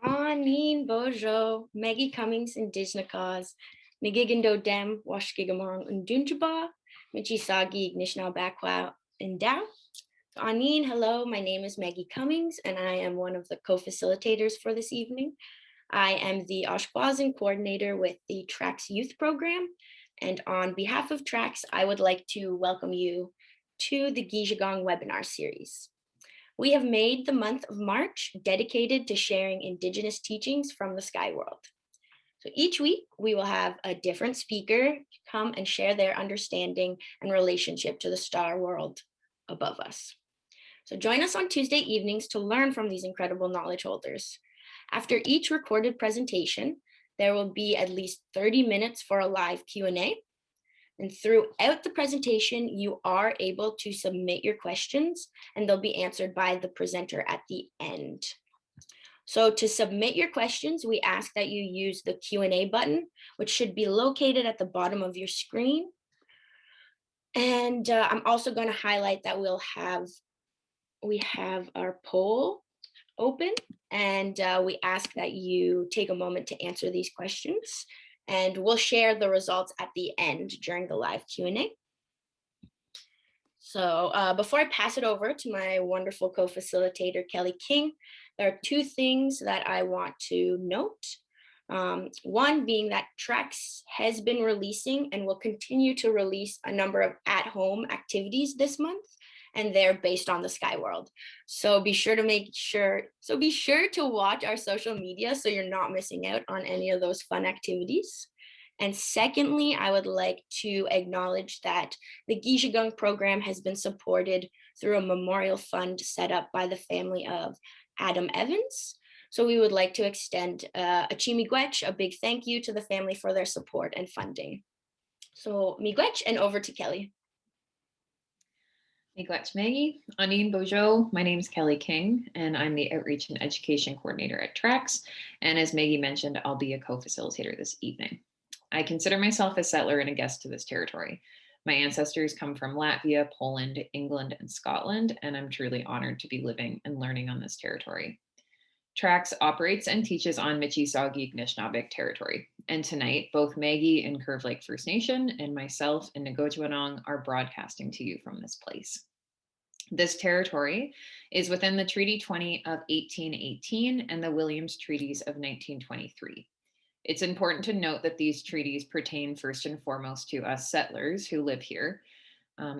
Anin Bojo, Maggie Cummings Indigenous Nigigindo Dem, Washgigamong Undunjaba, Michisagi Ignishnau Bakwa Indow. So Anin, hello, my name is Maggie Cummings, and I am one of the co-facilitators for this evening. I am the Oshkwazan coordinator with the TRAX Youth Program, and on behalf of TRAX, I would like to welcome you to the Giizhigoong Webinar Series. We have made the month of March dedicated to sharing Indigenous teachings from the sky world. So each week we will have a different speaker come and share their understanding and relationship to the star world above us. So join us on Tuesday evenings to learn from these incredible knowledge holders. After each recorded presentation, there will be at least 30 minutes for a live Q&A. And throughout the presentation, you are able to submit your questions and they'll be answered by the presenter at the end. So to submit your questions, we ask that you use the Q&A button, which should be located at the bottom of your screen. And I'm also going to highlight that we have our poll open, and we ask that you take a moment to answer these questions. And we'll share the results at the end during the live Q&A. So before I pass it over to my wonderful co-facilitator, Kelly King, there are two things that I want to note. One being that TRAX has been releasing and will continue to release a number of at-home activities this month, and they're based on the sky world. So be sure to watch our social media so you're not missing out on any of those fun activities. And secondly, I would like to acknowledge that the Giizhigoong program has been supported through a memorial fund set up by the family of Adam Evans. So we would like to extend a miigwech, a big thank you to the family for their support and funding. So miigwech, and over to Kelly. Miigwech Maggie, Anin Bojo. My name is Kelly King, and I'm the Outreach and Education Coordinator at TRAX. And as Maggie mentioned, I'll be a co-facilitator this evening. I consider myself a settler and a guest to this territory. My ancestors come from Latvia, Poland, England, and Scotland, and I'm truly honored to be living and learning on this territory. TRAX operates and teaches on Michisaagi Anishinaabe territory. And tonight, both Maggie in Curve Lake First Nation and myself in Nagojwanong are broadcasting to you from this place. This territory is within the Treaty 20 of 1818 and the Williams Treaties of 1923. It's important to note that these treaties pertain first and foremost to us settlers who live here.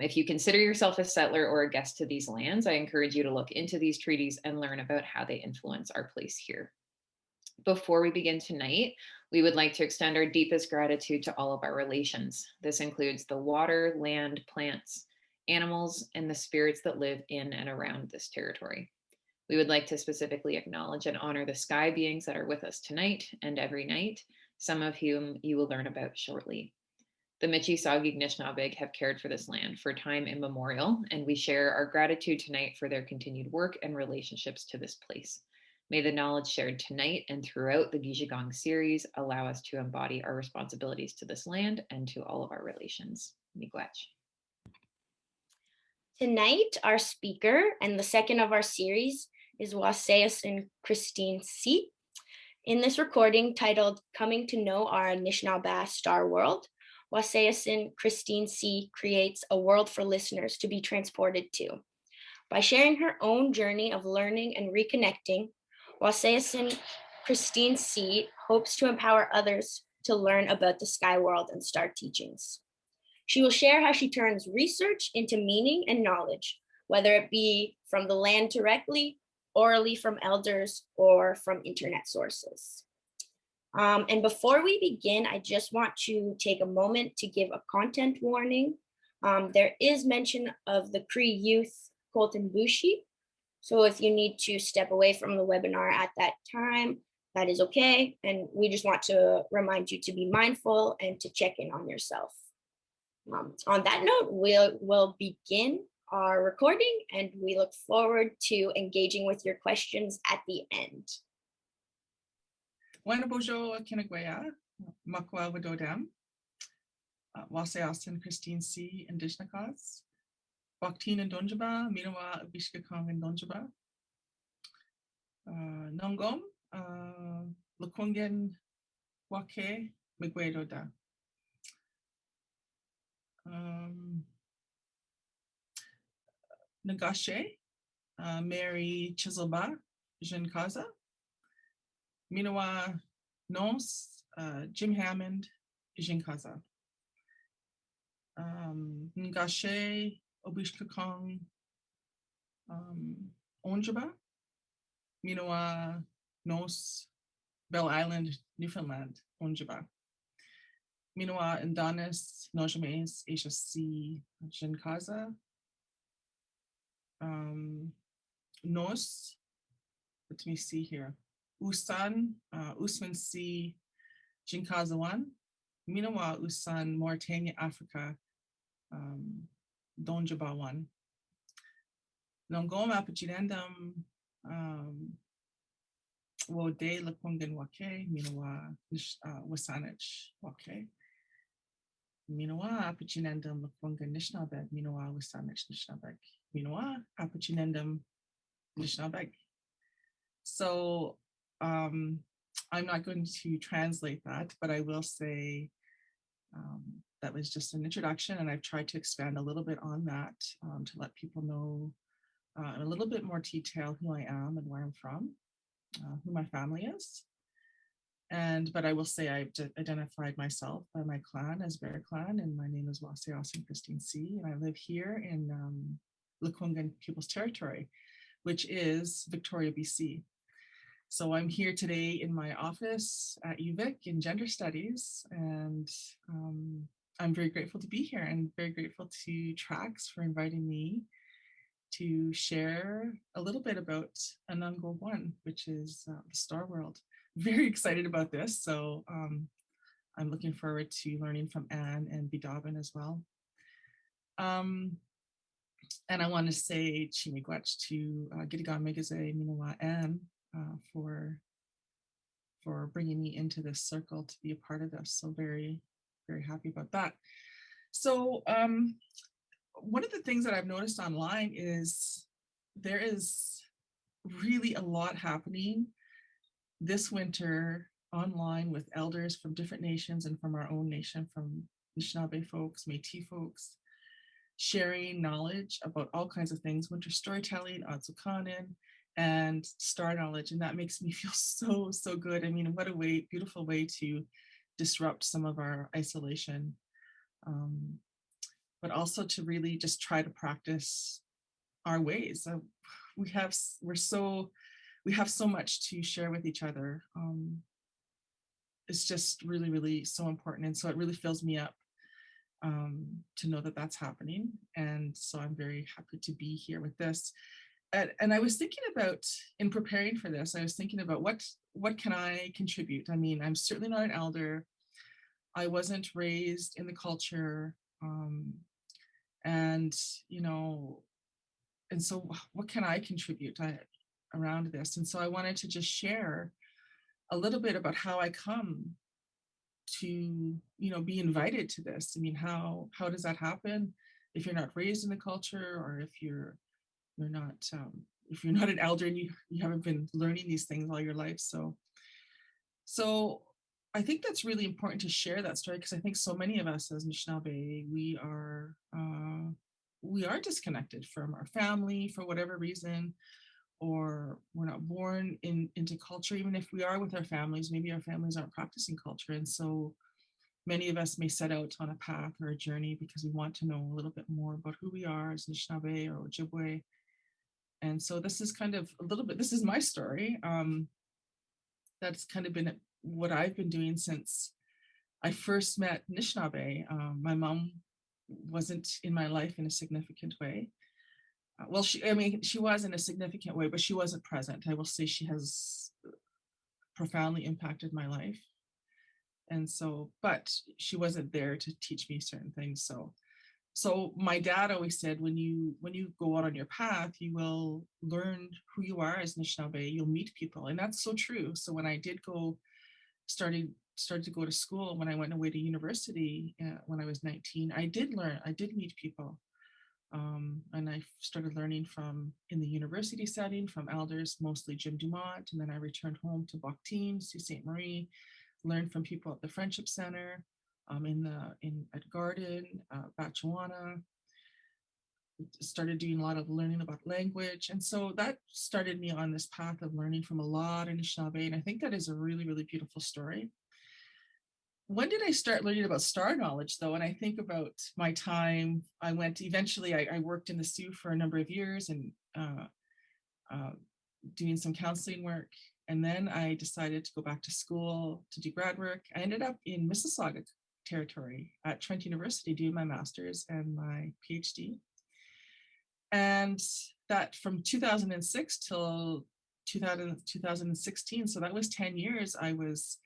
If you consider yourself a settler or a guest to these lands, I encourage you to look into these treaties and learn about how they influence our place here. Before we begin tonight, we would like to extend our deepest gratitude to all of our relations. This includes the water, land, plants, animals, and the spirits that live in and around this territory. We would like to specifically acknowledge and honor the sky beings that are with us tonight and every night, some of whom you will learn about shortly. The Michisaagi Anishinaabe have cared for this land for time immemorial, and we share our gratitude tonight for their continued work and relationships to this place. May the knowledge shared tonight and throughout the Giizhigoong series allow us to embody our responsibilities to this land and to all of our relations. Miigwech. Tonight, our speaker and the second of our series is Waasaaye'sin Christine C. In this recording titled Coming to Know Our Anishinaabe Star World, Waasaaye'sin Christine C. creates a world for listeners to be transported to. By sharing her own journey of learning and reconnecting, Waasaaye'sin Christine C. hopes to empower others to learn about the sky world and star teachings. She will share how she turns research into meaning and knowledge, whether it be from the land directly, orally from elders, or from internet sources. And before we begin, I just want to take a moment to give a content warning. There is mention of the Cree youth Colton Bushi. So if you need to step away from the webinar at that time, that is okay. And we just want to remind you to be mindful and to check in on yourself. On that note, we'll begin our recording, and we look forward to engaging with your questions at the end. Wana bojo kinagwaya, makwa wadodam, Waasaaye'sin Christine C. Indigenous, Baktin and Donjaba, Minawa Giizhigoong and Donjaba, Nongom, Lekwungen Wake Migwedoda. Nagashe, Mary Chiselba, Jinkaza. Minawa Nos, Jim Hammond, Jinkaza. Ngashe, Obishkakong, Onjaba. Minawa Nos, Bell Island, Newfoundland, Onjaba. Minawa Indanis, Nojames, Asia C, Jinkaza. Nos, let me see here. Usan, Usman C, Jinkaza 1. Minawa Usan, Mauritania, Africa, Donjaba 1. Nongoma Pachinendam, Wode Lakungan Wake, Minawa Wasanich Wake. Minawa Pachinendam Lakungan Nishnabeg, Minawa Wasanich Nishnabeg. Minawa Apachinendam Nishnabeg. So I'm not going to translate that, but I will say that was just an introduction, and I've tried to expand a little bit on that to let people know in a little bit more detail who I am and where I'm from, who my family is. But I will say I've identified myself by my clan as Bear Clan, and my name is Waasaaye'sin Christine C, and I live here in Lekwungen People's Territory, which is Victoria, BC. So I'm here today in my office at UVic in Gender Studies, and I'm very grateful to be here and very grateful to Trax for inviting me to share a little bit about Anungo 1, which is the Starworld. Very excited about this, so I'm looking forward to learning from Anne and Bidabin as well. And I want to say Chimigwach to Giizhigoong Webinar Minawa Anne for bringing me into this circle to be a part of this. So very, very happy about that. So one of the things that I've noticed online is there is really a lot happening this winter online with elders from different nations and from our own nation, from Anishinaabe folks, Métis folks, sharing knowledge about all kinds of things, winter storytelling, Atsukanen, and star knowledge. And that makes me feel so, so good. I mean, what a way, beautiful way to disrupt some of our isolation, but also to really just try to practice our ways. We have so much to share with each other. It's just really, really so important. And so it really fills me up to know that that's happening. And so I'm very happy to be here with this. And I was thinking about, in preparing for this, I was thinking about what can I contribute? I mean, I'm certainly not an elder. I wasn't raised in the culture. And, you know, and so what can I contribute around this? And so I wanted to just share a little bit about how I come to, you know, be invited to this. I mean, how does that happen if you're not raised in the culture, or if you're not an elder and you haven't been learning these things all your life. So I think that's really important to share that story, because I think so many of us as Anishinaabe, we are disconnected from our family for whatever reason, or we're not born into culture. Even if we are with our families, maybe our families aren't practicing culture. And so many of us may set out on a path or a journey because we want to know a little bit more about who we are as Anishinaabe or Ojibwe. And so this is kind of a little bit, this is my story. That's kind of been what I've been doing since I first met Anishinaabe. My mom wasn't in my life in a significant way. Well, she was in a significant way, but she wasn't present. I will say she has profoundly impacted my life. And so, but she wasn't there to teach me certain things. So my dad always said, when you go out on your path, you will learn who you are as Anishinaabe. You'll meet people, and that's so true. So when I did started to go to school, when I went away to university when I was 19, I did meet people. And I started learning in the university setting from elders, mostly Jim Dumont. And then I returned home to Bakhtin, Sault Ste. Marie, learned from people at the Friendship Center, at Garden, Batchewana, started doing a lot of learning about language. And so that started me on this path of learning from a lot of Anishinaabe. And I think that is a really, really beautiful story. When did I start learning about star knowledge, though? And I think about my time, I worked in the Sioux for a number of years and doing some counseling work. And then I decided to go back to school to do grad work. I ended up in Mississauga territory at Trent University doing my master's and my PhD. And that from 2006 till 2016, so that was 10 years, I was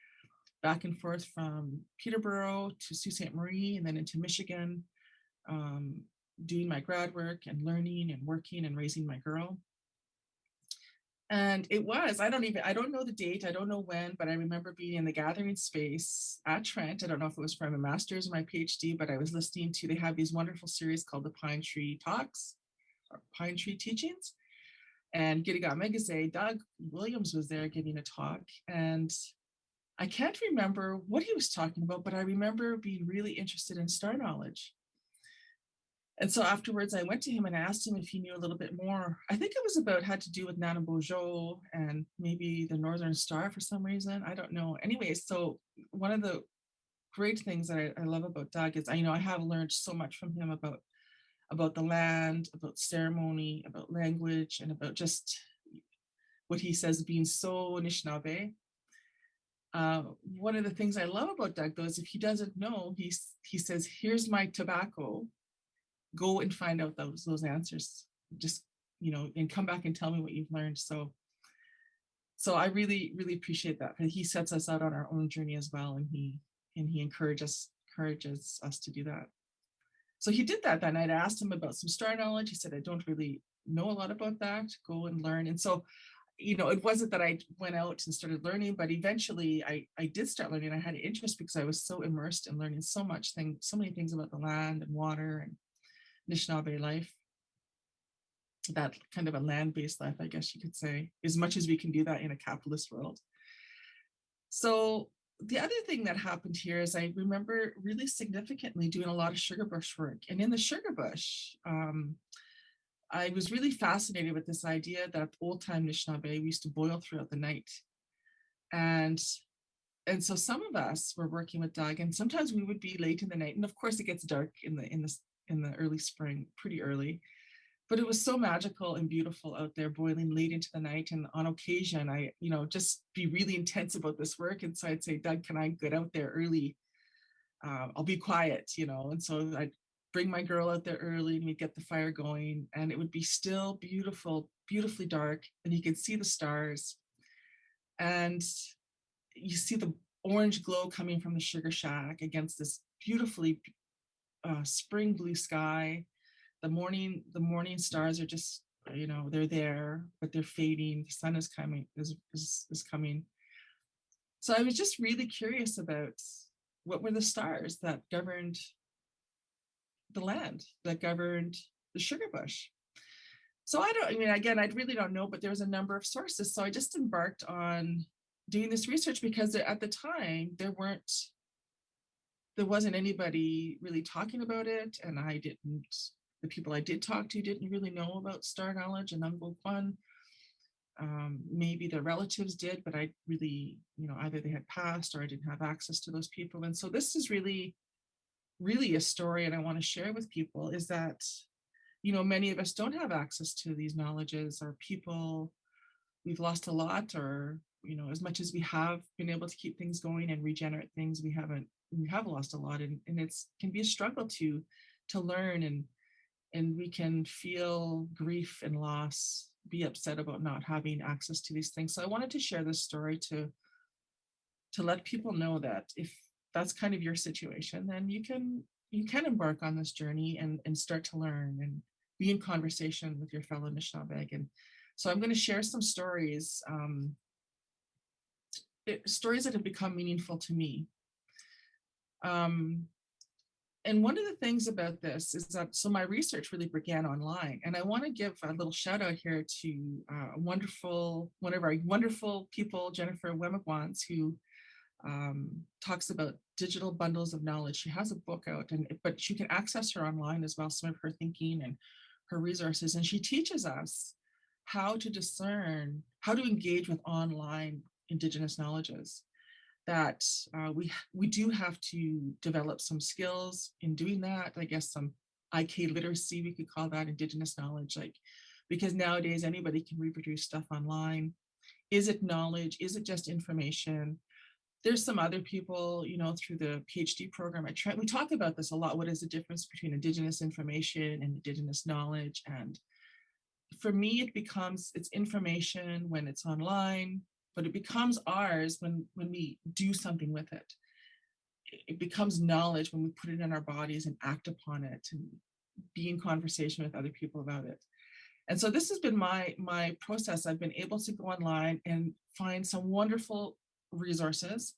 back and forth from Peterborough to Sault Ste. Marie and then into Michigan, doing my grad work and learning and working and raising my girl. And it was, I don't know the date, I don't know when, but I remember being in the gathering space at Trent. I don't know if it was from a master's or my PhD, but I was listening to, they have these wonderful series called the Pine Tree Talks, or Pine Tree Teachings. And Giizhigoong Webinar, Doug Williams was there giving a talk. And I can't remember what he was talking about, but I remember being really interested in star knowledge. And so afterwards, I went to him and asked him if he knew a little bit more. I think it was had to do with Nana Bojo and maybe the Northern Star for some reason. I don't know. Anyway, so one of the great things that I love about Doug is, I have learned so much from him about the land, about ceremony, about language, and about just what he says being so Anishinaabe. One of the things I love about Doug, though, is if he doesn't know, he says, "Here's my tobacco. Go and find out those answers. Just, and come back and tell me what you've learned." So I really, really appreciate that. And he sets us out on our own journey as well, and he encourages us to do that. So he did that night. I asked him about some star knowledge. He said, "I don't really know a lot about that. Go and learn." And so, it wasn't that I went out and started learning, but eventually I did start learning. I had an interest because I was so immersed in learning so many things about the land and water and Anishinaabe life. That kind of a land-based life, I guess you could say, as much as we can do that in a capitalist world. So the other thing that happened here is I remember really significantly doing a lot of sugar bush work. And in the sugar bush, I was really fascinated with this idea that old-time Anishinaabe, we used to boil throughout the night. And so some of us were working with Doug, and sometimes we would be late in the night. And of course, it gets dark in the early spring, pretty early. But it was so magical and beautiful out there, boiling late into the night. And on occasion, I, just be really intense about this work. And so I'd say, "Doug, can I get out there early? I'll be quiet," And so I'd bring my girl out there early and we'd get the fire going, and it would be still beautiful, beautifully dark. And you could see the stars. And you see the orange glow coming from the sugar shack against this beautifully spring blue sky. The morning stars are just, they're there, but they're fading. The sun is coming. Is coming. So I was just really curious about what were the stars that governed the land, that governed the sugar bush. So I really don't know, but there was a number of sources. So I just embarked on doing this research because at the time there wasn't anybody really talking about it, and the people I did talk to didn't really know about star knowledge and Ungol Kwan. Maybe their relatives did, but I really, either they had passed or I didn't have access to those people. And so this is really, really a story, and I want to share with people is that, many of us don't have access to these knowledges, or people, we've lost a lot, or, as much as we have been able to keep things going and regenerate things, we have lost a lot. And it can be a struggle to learn, and we can feel grief and loss, be upset about not having access to these things. So I wanted to share this story to let people know that if that's kind of your situation, then you can embark on this journey and start to learn and be in conversation with your fellow Anishinaabe. And so I'm going to share some stories, stories that have become meaningful to me. one of the things about this is that, so my research really began online, and I want to give a little shout out here to one of our wonderful people, Jennifer Wemigwans, who talks about digital bundles of knowledge. She has a book out, but you can access her online as well, some of her thinking and her resources. And she teaches us how to discern, how to engage with online Indigenous knowledges. That we do have to develop some skills in doing that. I guess some IK literacy, we could call that, Indigenous knowledge, like, because nowadays anybody can reproduce stuff online. Is it knowledge? Is it just information? There's some other people, you know, through the PhD program, we talk about this a lot. What is the difference between Indigenous information and Indigenous knowledge? And for me, it's information when it's online, but it becomes ours when we do something with it. It becomes knowledge when we put it in our bodies and act upon it and be in conversation with other people about it. And so this has been my process. I've been able to go online and find some wonderful resources,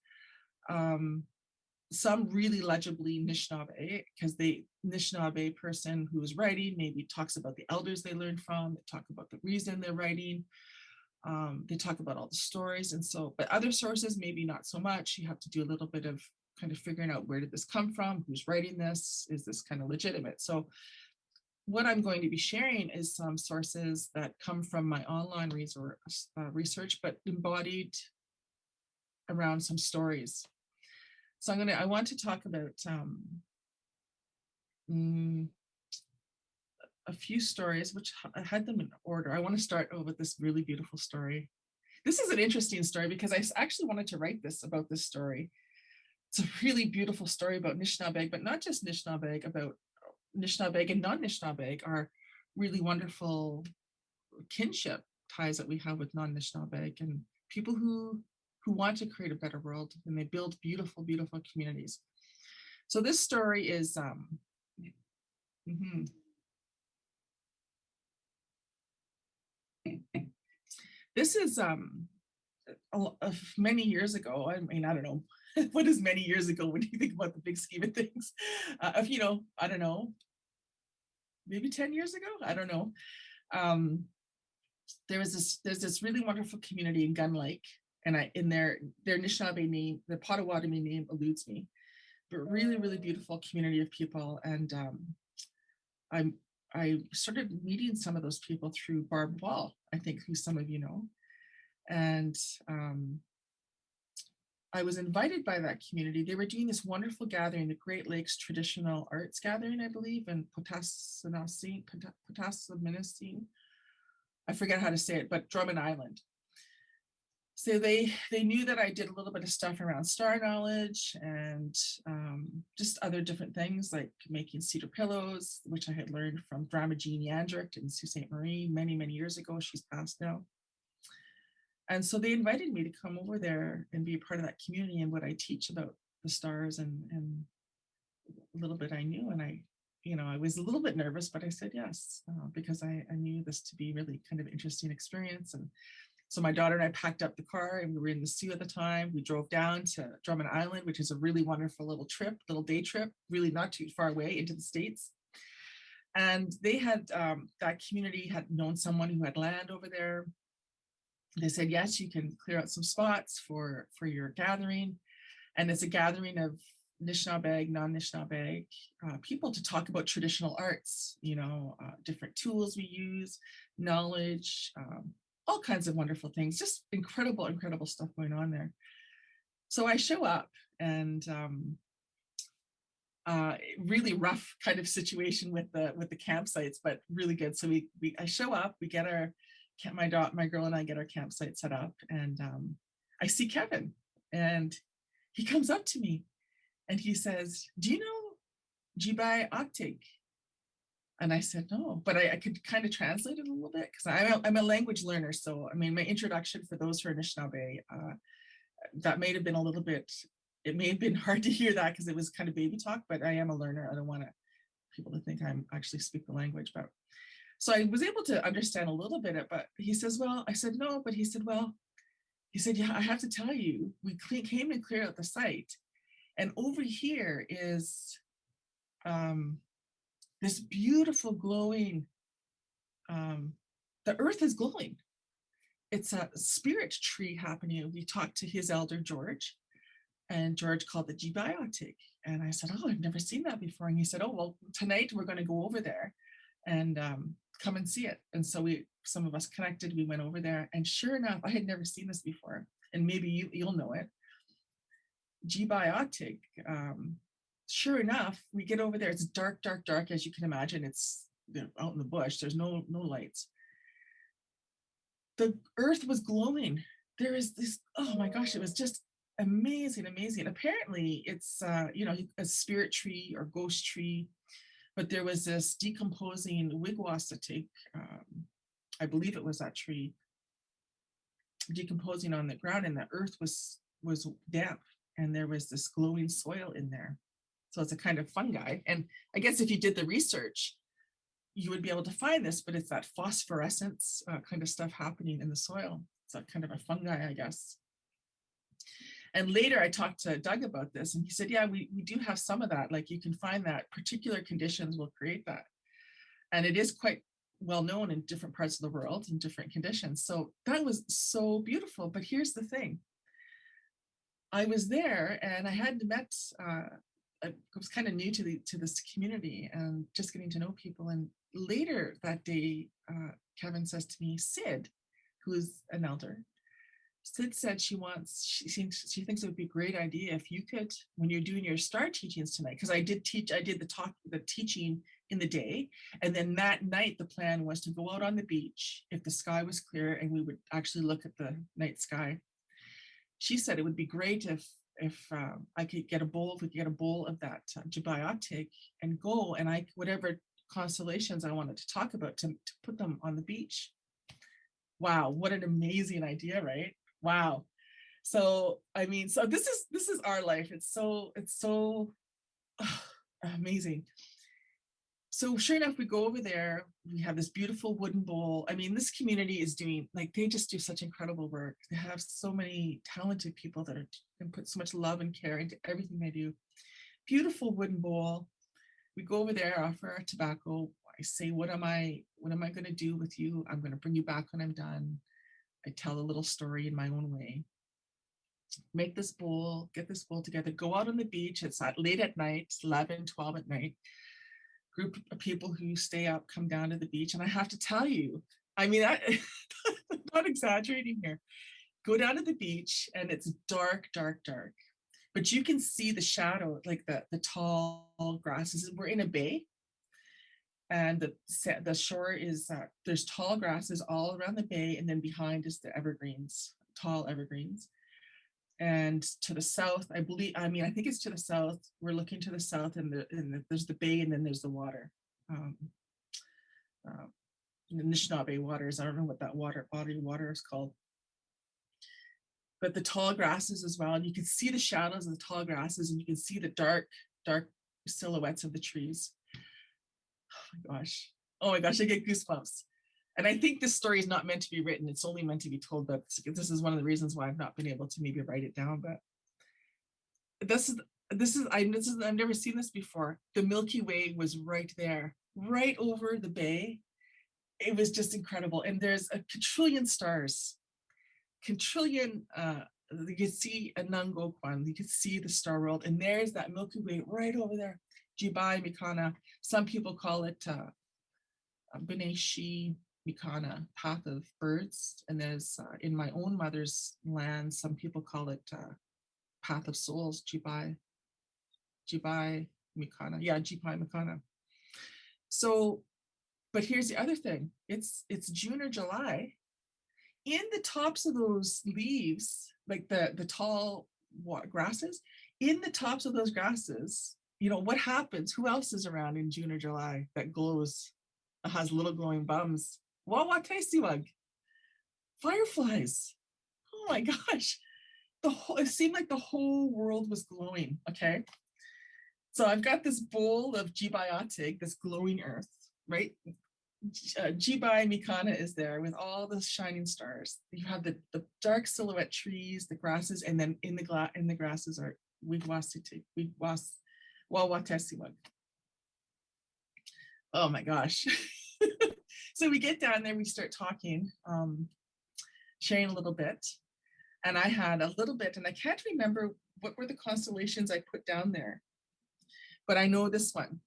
some really legibly Anishinaabe, because the Anishinaabe person who is writing maybe talks about the elders they learned from, they talk about the reason they're writing, they talk about all the stories. And so, but other sources, maybe not so much. You have to do a little bit of kind of figuring out, where did this come from? Who's writing this? Is this kind of legitimate? So what I'm going to be sharing is some sources that come from my online research, but embodied around some stories. So I want to talk about a few stories, which I had them in order. I want to start with this really beautiful story. This is an interesting story because I actually wanted to write about this story. It's a really beautiful story about Anishinaabe, but not just Anishinaabe, about Anishinaabe and non-Anishinaabe are really wonderful kinship ties that we have with non-Anishinaabe and people who want to create a better world, and they build beautiful, beautiful communities. So this story is this is many years ago. I mean, I don't know, what is many years ago when you think about the big scheme of things? You know, I don't know, maybe 10 years ago, I don't know. There's this really wonderful community in Gun Lake, and in their Anishinaabe name, the Potawatomi name eludes me, but really, really beautiful community of people. And I started meeting some of those people through Barb Wall, I think, who some of you know. And I was invited by that community. They were doing this wonderful gathering, the Great Lakes Traditional Arts Gathering, I believe, in Waasaaye'sin. I forget how to say it, but Drummond Island. So they knew that I did a little bit of stuff around star knowledge and just other different things like making cedar pillows, which I had learned from Drama Jean Yandrick in Sault Ste. Marie many, many years ago. She's passed now. And so they invited me to come over there and be a part of that community and what I teach about the stars and a little bit I knew. And I was a little bit nervous, but I said yes, because I knew this to be really kind of interesting experience. And so my daughter and I packed up the car, and we were in the Sioux at the time. We drove down to Drummond Island, which is a really wonderful little day trip, really not too far away into the States. And they had, that community had known someone who had land over there. They said, yes, you can clear out some spots for your gathering. And it's a gathering of Anishinaabe, non-Anishinaabe people to talk about traditional arts, different tools we use, knowledge, all kinds of wonderful things, just incredible, incredible stuff going on there. So I show up, and really rough kind of situation with the campsites, but really good. So I show up, we get my girl and I get our campsite set up, and I see Kevin, and he comes up to me and he says, do you know Jibai Aktig? And I said, no, but I could kind of translate it a little bit because I'm a language learner. So, I mean, my introduction for those who are Anishinaabe, that may have been a little bit, it may have been hard to hear that because it was kind of baby talk, but I am a learner. I don't want people to think I'm actually speak the language. But so I was able to understand a little bit, but he says, well, I said, no, but he said, yeah, I have to tell you, we came and cleared out the site. And over here is this beautiful glowing, the earth is glowing. It's a spirit tree happening. We talked to his elder, George, and George called the Giizhigoong. And I said, oh, I've never seen that before. And he said, oh, well, tonight we're going to go over there and come and see it. And so some of us connected, we went over there, and sure enough, I had never seen this before. And maybe you'll know it. Giizhigoong, sure enough, we get over there. It's dark, dark, dark, as you can imagine. It's out in the bush. There's no lights. The earth was glowing. There is this, oh my gosh, it was just amazing, amazing. Apparently it's, a spirit tree or ghost tree, but there was this decomposing wigwassaye'sin, I believe it was that tree, decomposing on the ground, and the earth was damp, and there was this glowing soil in there. So it's a kind of fungi. And I guess if you did the research, you would be able to find this, but it's that phosphorescence kind of stuff happening in the soil. It's a kind of a fungi, I guess. And later I talked to Doug about this, and he said, yeah, we do have some of that. Like, you can find that particular conditions will create that. And it is quite well known in different parts of the world in different conditions. So that was so beautiful. But here's the thing. I was there and I had met, I was kind of new to this community and just getting to know people. And later that day, Kevin says to me, Sid, who's an elder, Sid said she thinks it would be a great idea if you could, when you're doing your star teachings tonight, because I did the teaching in the day, and then that night the plan was to go out on the beach if the sky was clear, and we would actually look at the night sky. She said it would be great if I could get a bowl, if we could get a bowl of that Giizhigoong and go, and whatever constellations I wanted to talk about to put them on the beach. Wow, what an amazing idea, right? Wow. So I mean, so this is our life. It's so amazing. So sure enough, we go over there. We have this beautiful wooden bowl. I mean, this community is doing, like, they just do such incredible work. They have so many talented people that are and put so much love and care into everything they do. Beautiful wooden bowl. We go over there, offer our tobacco. I say, what am I going to do with you? I'm going to bring you back when I'm done. I tell a little story in my own way. Make this bowl, get this bowl together, go out on the beach. It's late at night, 11, 12 at night. Group of people who stay up come down to the beach. And I have to tell you, I mean, I'm not exaggerating here. Go down to the beach and it's dark, dark, dark. But you can see the shadow, like the tall grasses. We're in a bay. And the shore is, there's tall grasses all around the bay, and then behind is the evergreens, tall evergreens. And to the south, I think it's to the south. We're looking to the south, and there's the bay, and then there's the water. The Anishinaabe waters. I don't know what that body of water is called. But the tall grasses as well, and you can see the shadows of the tall grasses, and you can see the dark, dark silhouettes of the trees. Oh my gosh, I get goosebumps. And I think this story is not meant to be written. It's only meant to be told. But this is one of the reasons why I've not been able to maybe write it down. But I've never seen this before. The Milky Way was right there, right over the bay. It was just incredible. And there's a quadrillion stars, you can see a Nangokwan, you can see the Starworld, and there's that Milky Way right over there. Jibai Mikana. Some people call it Beneshi Mikana, path of birds. And there's in my own mother's land, some people call it path of souls, Jibai Mikana. Yeah, Jibai Mikana. So, but here's the other thing. It's June or July. In the tops of those leaves, like the tall grasses, in the tops of those grasses, you know, what happens? Who else is around in June or July that glows, has little glowing bums? Waaseyaa'sin, fireflies. Oh my gosh. It seemed like the whole world was glowing, okay? So I've got this bowl of Giizhigoong, this glowing earth, right? Jibai Mikana is there with all the shining stars. You have the dark silhouette trees, the grasses, and then in the grasses are waaseyaa'sin. Oh my gosh. So we get down there, we start talking, sharing a little bit. And I had a little bit, and I can't remember what were the constellations I put down there, but I know this one.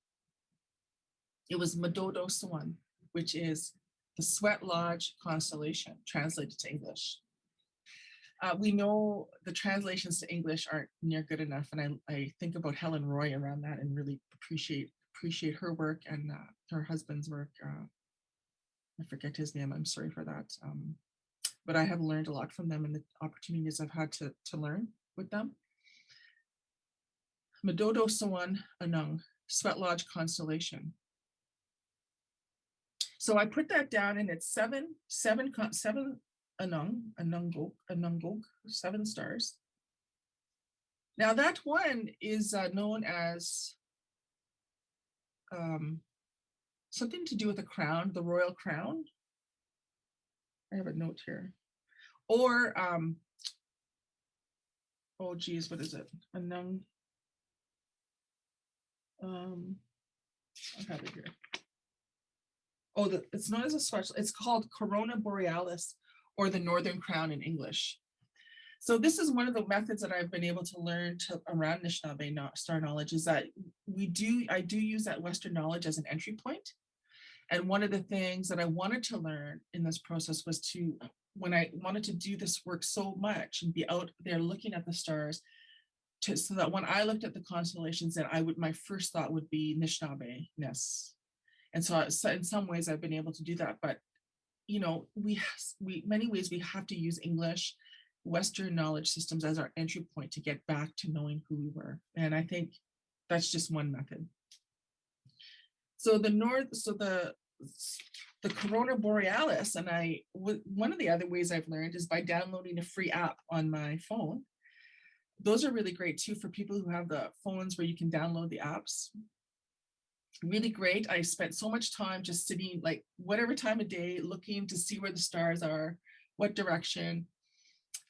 It was Madodo Sawan, which is the Sweat Lodge constellation, translated to English. We know the translations to English aren't near good enough, and I think about Helen Roy around that and really appreciate her work and her husband's work. I forget his name, I'm sorry for that. But I have learned a lot from them and the opportunities I've had to learn with them. Madodo Sawan Anung, Sweat Lodge constellation. So I put that down, and it's seven Anungok, 7 stars. Now that one is known as something to do with the crown, the royal crown. I have a note here. Or, oh geez, what is it? Anung. I have it here. Oh, it's known as a special, it's called Corona Borealis, or the Northern Crown in English. So this is one of the methods that I've been able to learn around Anishinaabe star knowledge, is that I do use that Western knowledge as an entry point. And one of the things that I wanted to learn in this process was when I wanted to do this work so much and be out there looking at the stars, so that when I looked at the constellations, that my first thought would be Anishinaabe-ness. And so in some ways I've been able to do that, but you know, many ways we have to use English, Western knowledge systems as our entry point to get back to knowing who we were. And I think that's just one method. So the Corona Borealis, and one of the other ways I've learned is by downloading a free app on my phone. Those are really great too for people who have the phones where you can download the apps. Really great. I spent so much time just sitting, like whatever time of day, looking to see where the stars are, what direction.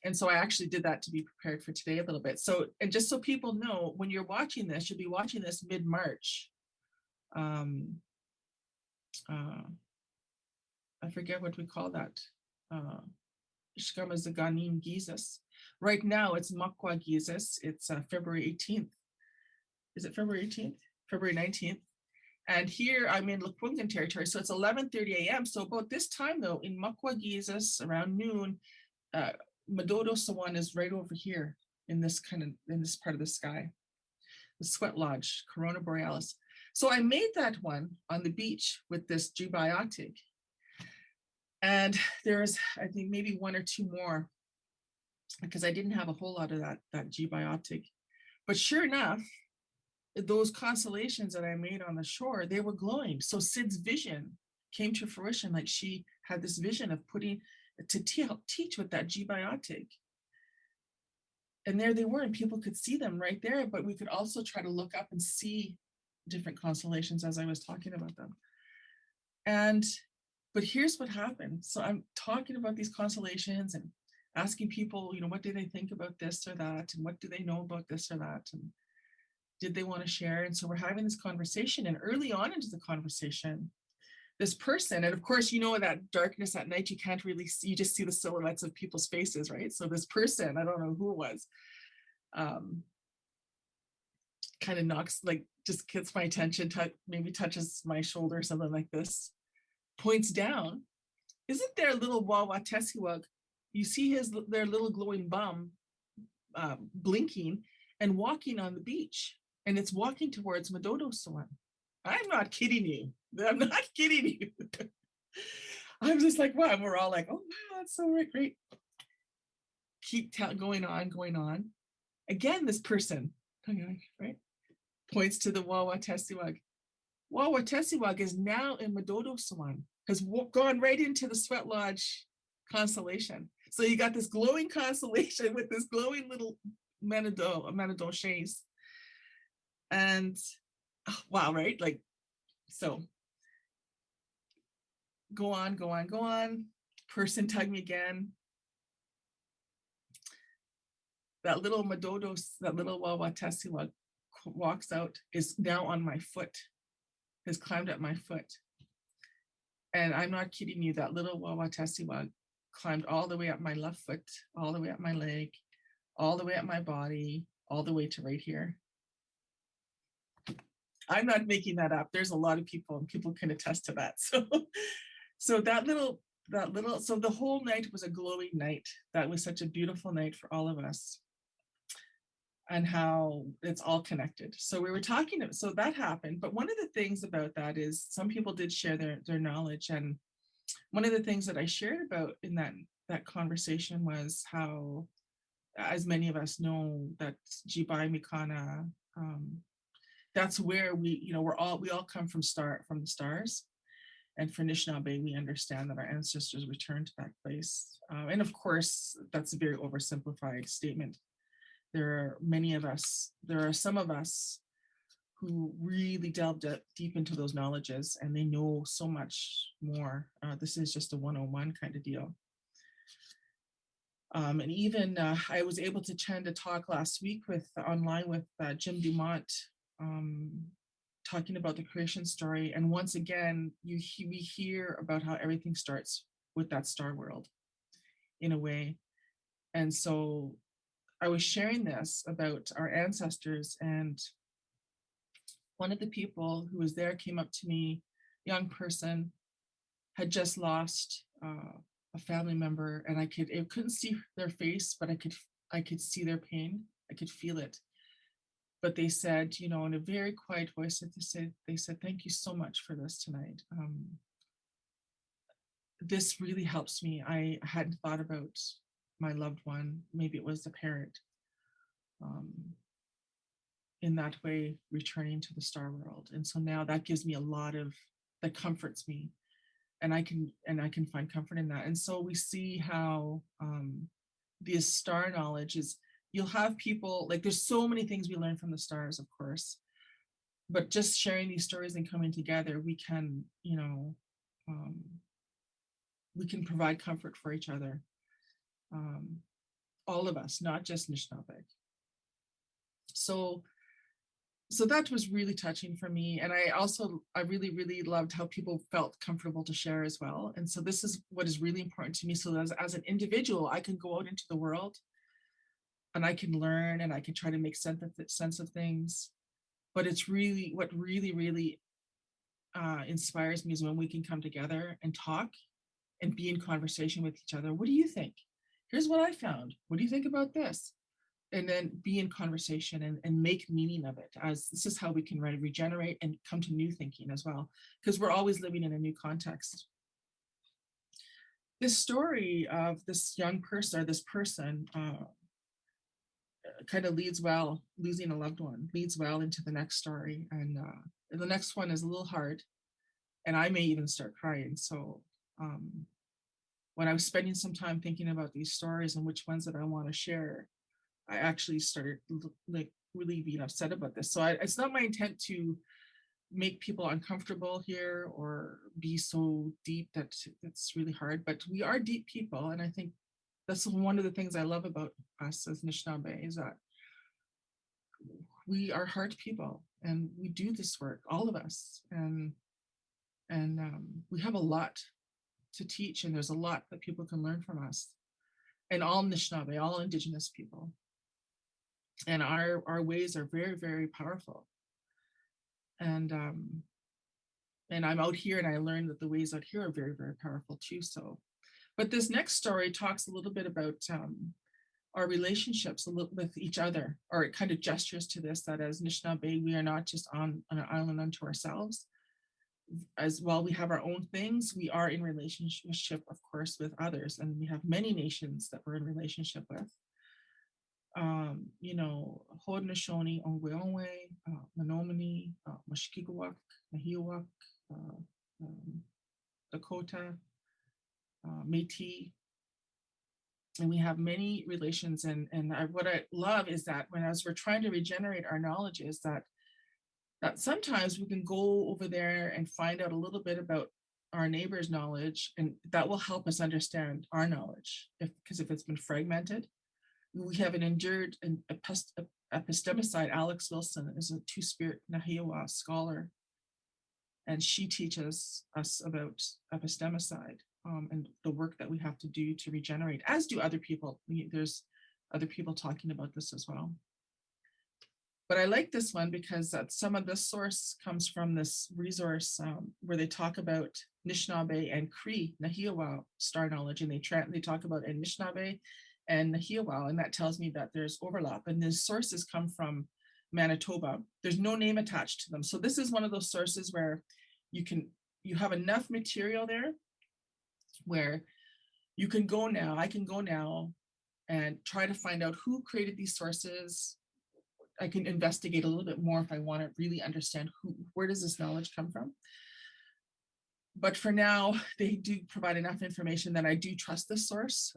And so I actually did that to be prepared for today a little bit. So, and just so people know, when you're watching this, you'll be watching this mid-March. I forget what we call that. Ishkamazaganim Giizhis. Right now it's Makwa Giizhis. It's February 18th. Is it February 18th? February 19th. And here I'm in Lekwungen territory, so it's 11:30 a.m. So about this time though, in Makwa Giizhis, around noon, Madodo Sawan is right over here in this part of the sky, the Sweat Lodge, Corona Borealis. So I made that one on the beach with this Giizhigoong. And there's, I think, maybe 1 or 2 more, because I didn't have a whole lot of that Giizhigoong. But sure enough, those constellations that I made on the shore, they were glowing. So Sid's vision came to fruition. Like she had this vision of teach with that Giizhigoong. And there they were, and people could see them right there, but we could also try to look up and see different constellations as I was talking about them. But here's what happened. So I'm talking about these constellations and asking people, you know, what do they think about this or that? And what do they know about this or that? And did they want to share? And so we're having this conversation, and early on into the conversation, this person, and of course, you know, that darkness at night, you can't really see, you just see the silhouettes of people's faces, right? So this person, I don't know who it was, kind of knocks, like just gets my attention, maybe touches my shoulder or something like this, points down. Isn't there a little waaseyaa'sin? You see their little glowing bum blinking and walking on the beach, and it's walking towards Madodo Sawan. I'm not kidding you. I'm not kidding you. I'm just like, wow. We're all like, oh wow, that's so great. Keep going on. Again, this person, right, points to the waaseyaa'sin. Waaseyaa'sin is now in Madodo Sawan, has gone right into the Sweat Lodge constellation. So you got this glowing constellation with this glowing little Manado shades. And oh, wow, right? Like, so go on. Person tug me again. That little Madodo, that little waaseyaa'sin walks out, is now on my foot. has climbed up my foot. And I'm not kidding you, that little Waawatesiwag climbed all the way up my left foot, all the way up my leg, all the way up my body, all the way to right here. I'm not making that up. There's a lot of people, and people can attest to that. So that little, so the whole night was a glowing night. That was such a beautiful night for all of us, and how it's all connected. So we were talking, so that happened. But one of the things about that is some people did share their knowledge. And one of the things that I shared about in that conversation was how, as many of us know, that Jibai Mikana, that's where we all come from the stars. And for Anishinaabe, we understand that our ancestors returned to that place. And of course, that's a very oversimplified statement. There are some of us who really delved deep into those knowledges, and they know so much more. This is just a 101 kind of deal. And even I was able to attend a talk last week online with Jim Dumont, talking about the creation story. And once again, we hear about how everything starts with that star world in a way. And so I was sharing this about our ancestors, and one of the people who was there came up to me, young person, had just lost a family member, and I couldn't see their face, but I could see their pain. I could feel it. But they said, in a very quiet voice, they said, "Thank you so much for this tonight. This really helps me. I hadn't thought about my loved one. Maybe it was a parent. In that way, returning to the star world." And so now that gives me that comforts me, and I can find comfort in that. And so we see how this star knowledge is. You'll have people, like, there's so many things we learn from the stars, of course, but just sharing these stories and coming together, we can provide comfort for each other. All of us, not just Anishinaabe. So that was really touching for me. And I really, really loved how people felt comfortable to share as well. And so this is what is really important to me. So as an individual, I can go out into the world and I can learn, and I can try to make sense of things. But it's really, what really, really inspires me is when we can come together and talk and be in conversation with each other. What do you think? Here's what I found. What do you think about this? And then be in conversation and make meaning of it, as this is how we can regenerate and come to new thinking as well, because we're always living in a new context. This story of this young person, or this person, kind of leads well, losing a loved one, leads well into the next story. And the next one is a little hard, and I may even start crying. So when I was spending some time thinking about these stories and which ones that I want to share, I actually started like really being upset about this. So it's not my intent to make people uncomfortable here or be so deep that it's really hard, but we are deep people. And I think that's one of the things I love about us as Anishinaabe, is that we are heart people, and we do this work, all of us. And we have a lot to teach, and there's a lot that people can learn from us, and all Anishinaabe, all Indigenous people. And our ways are very, very powerful. And I'm out here, and I learned that the ways out here are very, very powerful too. So, but this next story talks a little bit about our relationships with each other, or it kind of gestures to this, that as Anishinaabe, we are not just on an island unto ourselves. As well, we have our own things. We are in relationship, of course, with others, and we have many nations that we're in relationship with. Haudenosaunee, Ongwe, Menominee, Mushkegowuk, Nahiawak, Dakota, Métis, and we have many relations. And what I love is that as we're trying to regenerate our knowledge, is that sometimes we can go over there and find out a little bit about our neighbor's knowledge, and that will help us understand our knowledge. Because if it's been fragmented, we have an endured epistemicide. Alex Wilson is a two-spirit Nahiawa scholar, and she teaches us about epistemicide and the work that we have to do to regenerate, as do other people. There's other people talking about this as well. But I like this one because some of the source comes from this resource where they talk about Anishinaabe and Cree, Nahiawa star knowledge, and they talk about Anishinaabe and Nahiawa, and that tells me that there's overlap. And the sources come from Manitoba. There's no name attached to them. So this is one of those sources where you have enough material there where you can go now, I can go now and try to find out who created these sources. I can investigate a little bit more if I want to really understand where does this knowledge come from. But for now, they do provide enough information that I do trust this source.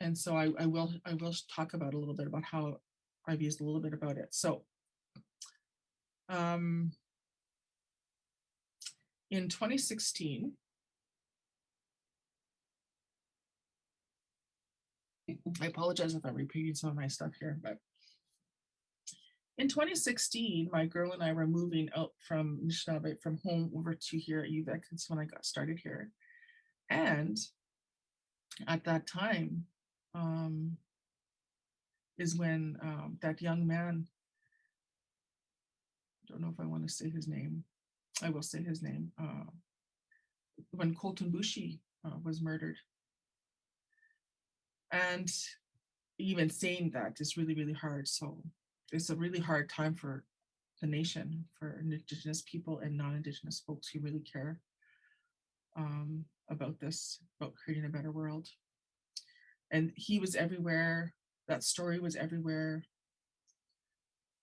And so I will talk about a little bit about how I've used a little bit about it. So in 2016, I apologize if I'm repeating some of my stuff here, but in 2016, my girl and I were moving out from Anishinaabe, from home over to here at UVic. That's when I got started here. And at that time is when that young man, I don't know if I want to say his name, I will say his name, when Colton Bushi was murdered. And even saying that is really, really hard. So it's a really hard time for the nation, for Indigenous people and non-Indigenous folks who really care about this, about creating a better world. And he was everywhere. That story was everywhere.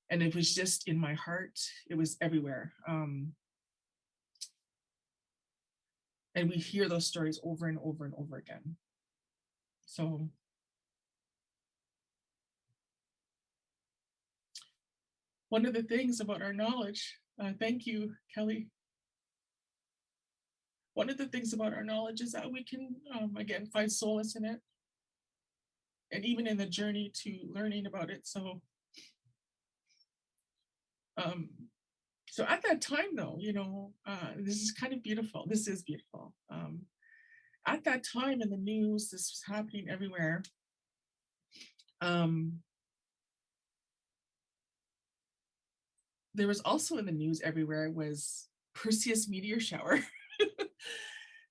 And it was just in my heart. It was everywhere. And we hear those stories over and over and over again. So one of the things about our knowledge, thank you, Kelly. One of the things about our knowledge is that we can, again, find solace in it. And even in the journey to learning about it. So at that time though, this is kind of beautiful. This is beautiful. At that time in the news, this was happening everywhere. There was also in the news everywhere was Perseus meteor shower.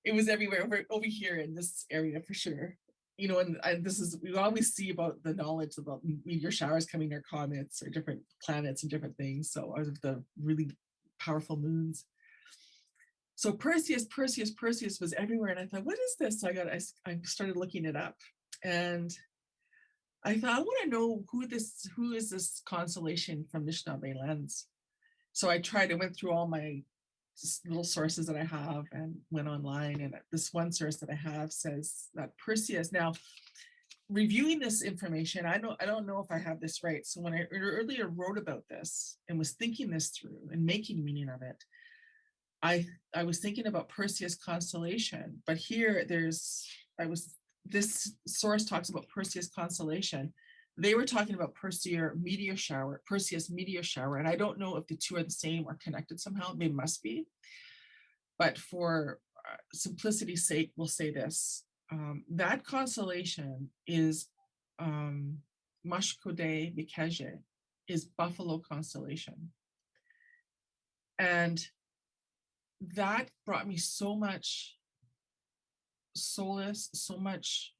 It was everywhere over here in this area for sure. And this is, we always see about the knowledge about meteor showers coming or comets or different planets and different things. So out of the really powerful moons. So Perseus was everywhere. And I thought, what is this? So I started looking it up. And I thought, I want to know who is this constellation from Anishinaabe lands. So I went through all my little sources that I have and went online, and this one source that I have says that Perseus. Now, reviewing this information, I don't know if I have this right. So when I earlier wrote about this and was thinking this through and making meaning of it, I was thinking about Perseus constellation, but here this source talks about Perseus constellation. They were talking about Perseus meteor shower, and I don't know if the two are the same or connected somehow. They must be. But for simplicity's sake, we'll say this. That constellation is Mashkode Bikeje, is Buffalo constellation. And that brought me so much solace, so much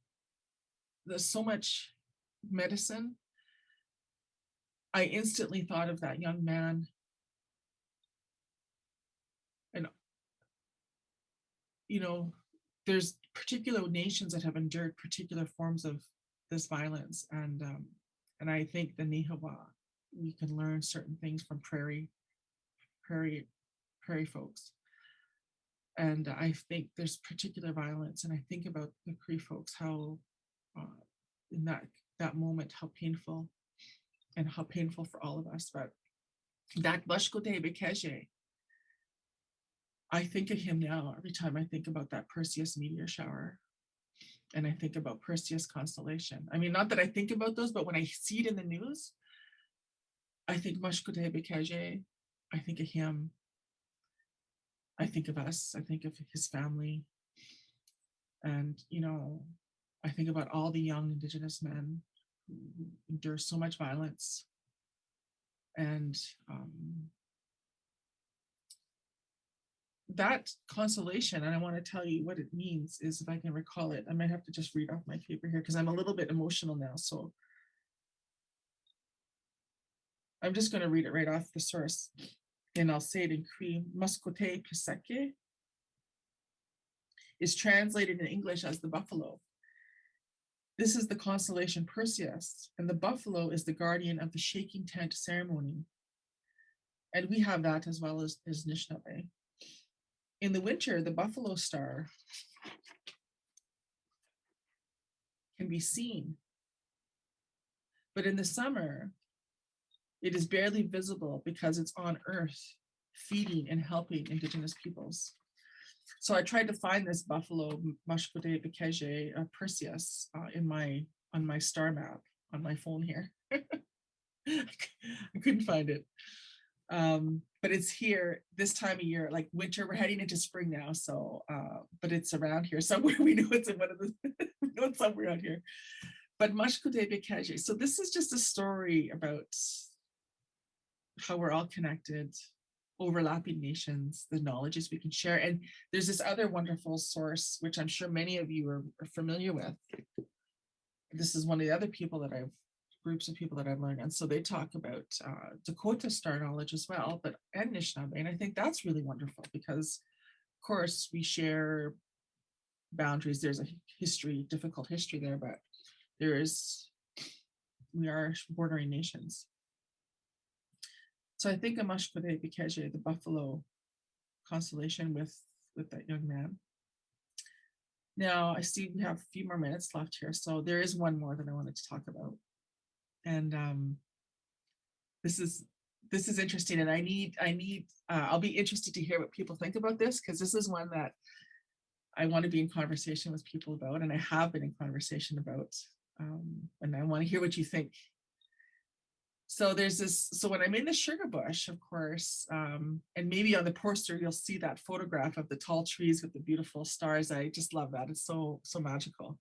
medicine. I instantly thought of that young man. And, there's particular nations that have endured particular forms of this violence. And I think the Nihawa, we can learn certain things from prairie folks. And I think there's particular violence. And I think about the Cree folks, how in that moment, how painful for all of us. But that Bashkote Bekeje, I think of him now every time I think about that Perseus meteor shower. And I think about Perseus constellation. I mean, not that I think about those, but when I see it in the news, I think Bashkote Bekeje, I think of him. I think of us, I think of his family. And, you know, I think about all the young Indigenous men who endure so much violence. And that constellation, and I want to tell you what it means, is if I can recall it, I might have to just read off my paper here because I'm a little bit emotional now. So I'm just going to read it right off the source. And I'll say it in Cree. Muscote Piseke is translated in English as the buffalo. This is the constellation Perseus, and the buffalo is the guardian of the shaking tent ceremony. And we have that as well as Anishinaabe. In the winter, the buffalo star can be seen. But in the summer, it is barely visible because it's on Earth, feeding and helping Indigenous peoples. So I tried to find this buffalo, Mashkote Bekeje Perseus, on my star map on my phone here. I couldn't find it. But it's here this time of year, like winter. We're heading into spring now, so but it's around here somewhere. We know it's in one of the we know it's somewhere out here. But Mashkote Bekeje. So this is just a story about how we're all connected, overlapping nations, the knowledges we can share. And there's this other wonderful source, which I'm sure many of you are familiar with. This is one of the other groups of people that I've learned. And so they talk about Dakota star knowledge as well, but and Anishinaabe. And I think that's really wonderful because, of course, we share boundaries. There's a history, difficult history there, but we are bordering nations. So I think of Mashkote Bekeje, the buffalo constellation with that young man. Now I see we have a few more minutes left here. So there is one more that I wanted to talk about. And this is interesting. And I'll be interested to hear what people think about this, because this is one that I want to be in conversation with people about, and I have been in conversation about, and I want to hear what you think. So there's this, so when I'm in the sugar bush, of course, and maybe on the poster, you'll see that photograph of the tall trees with the beautiful stars. I just love that. It's so magical.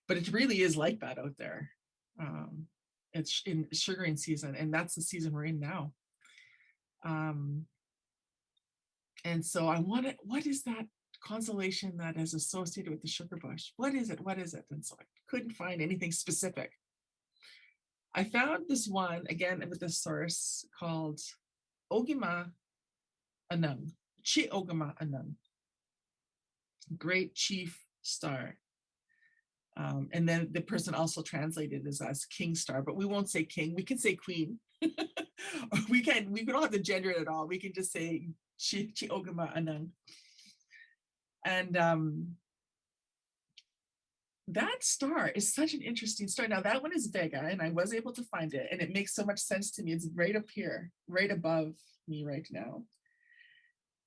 But it really is like that out there. It's in sugaring season, and that's the season we're in now. And so I wanted, what is that constellation that is associated with the sugar bush? What is it? What is it? And so I couldn't find anything specific. I found this one, again, with the source called Ogima Anung, Chi Ogima Anung, Great Chief Star. And then the person also translated this as King Star, but we won't say king, we can say queen. we don't have to gender it at all. We can just say Chi Ogima Anung. And that star is such an interesting star. Now that one is Vega, and I was able to find it, and it makes so much sense to me. It's right up here, right above me right now.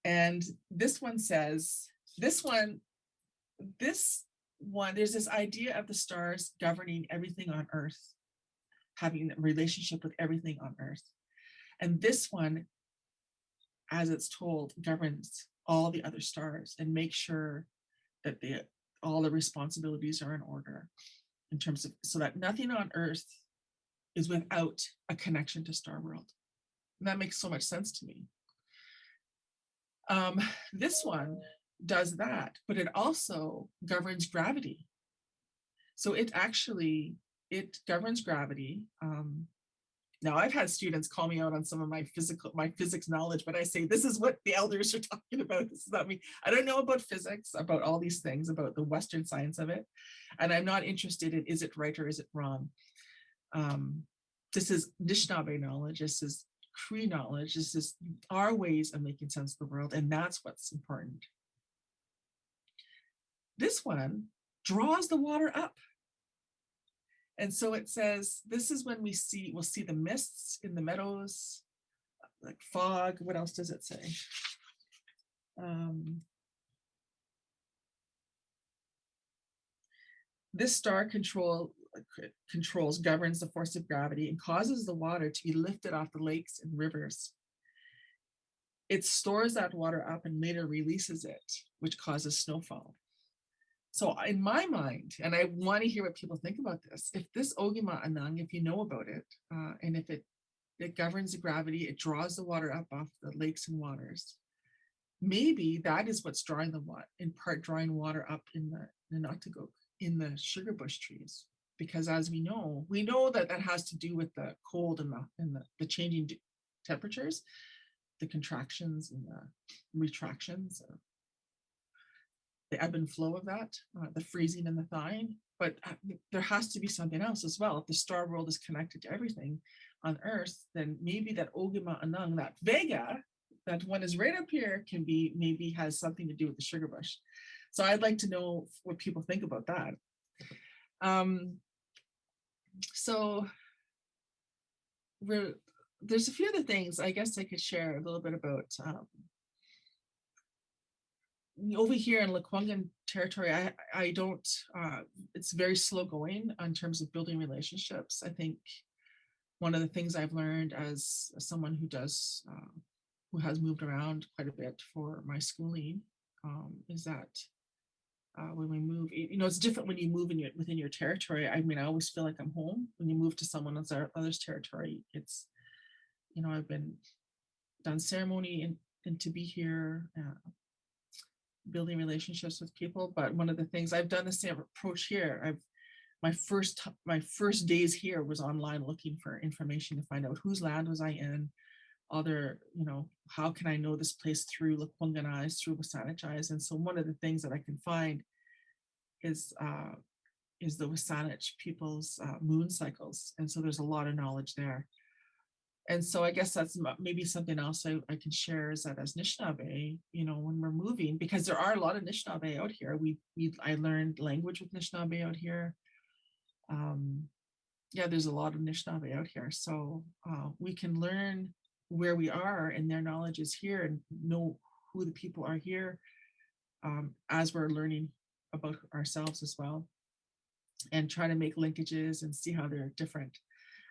And this one says, there's this idea of the stars governing everything on Earth, having a relationship with everything on Earth. And this one, as it's told, governs all the other stars and makes sure that all the responsibilities are in order, in terms of, so that nothing on Earth is without a connection to Starworld. And that makes so much sense to me. This one does that, but it also governs gravity. So it governs gravity. Now I've had students call me out on some of my physics knowledge, but I say, this is what the elders are talking about. This is not me. I don't know about physics, about all these things, about the Western science of it. And I'm not interested in, is it right or is it wrong? This is Anishinaabe knowledge. This is Cree knowledge. This is our ways of making sense of the world. And that's what's important. This one draws the water up. And so it says, this is when we'll see the mists in the meadows, like fog. What else does it say? This star governs the force of gravity and causes the water to be lifted off the lakes and rivers. it stores that water up and later releases it, which causes snowfall. So in my mind, and I want to hear what people think about this, if this Ogima Anang, if you know about it, and if it governs the gravity, it draws the water up off the lakes and waters, maybe that is what's drawing the water, in part drawing water up in the Natagok, in the sugar bush trees. Because as we know that that has to do with the cold and the changing temperatures, the contractions and the retractions, the ebb and flow of that, the freezing and the thawing. But there has to be something else as well. If the star world is connected to everything on Earth, then maybe that Ogima Anang, that Vega, that one is right up here, can be, maybe has something to do with the sugar bush. So I'd like to know what people think about that. So there's a few other things I guess I could share a little bit about. Over here in Lekwungen territory, I don't, it's very slow going in terms of building relationships. I think one of the things I've learned as someone who does, who has moved around quite a bit for my schooling, is that when we move, it's different when you move within your territory. I mean, I always feel like I'm home. When you move to someone else's territory, it's, I've done ceremony and to be here, building relationships with people. But one of the things I've done the same approach here. My first days here was online looking for information to find out whose land was I in, other, how can I know this place through Lekwungen eyes, through Wasanich eyes. And so one of the things that I can find is the Wasanich people's moon cycles. And so there's a lot of knowledge there. And so I guess that's maybe something else I can share, is that as Anishinaabe, when we're moving, because there are a lot of Anishinaabe out here. I learned language with Anishinaabe out here. Yeah, there's a lot of Anishinaabe out here. So we can learn where we are, and their knowledge is here, and know who the people are here, as we're learning about ourselves as well, and try to make linkages and see how they're different.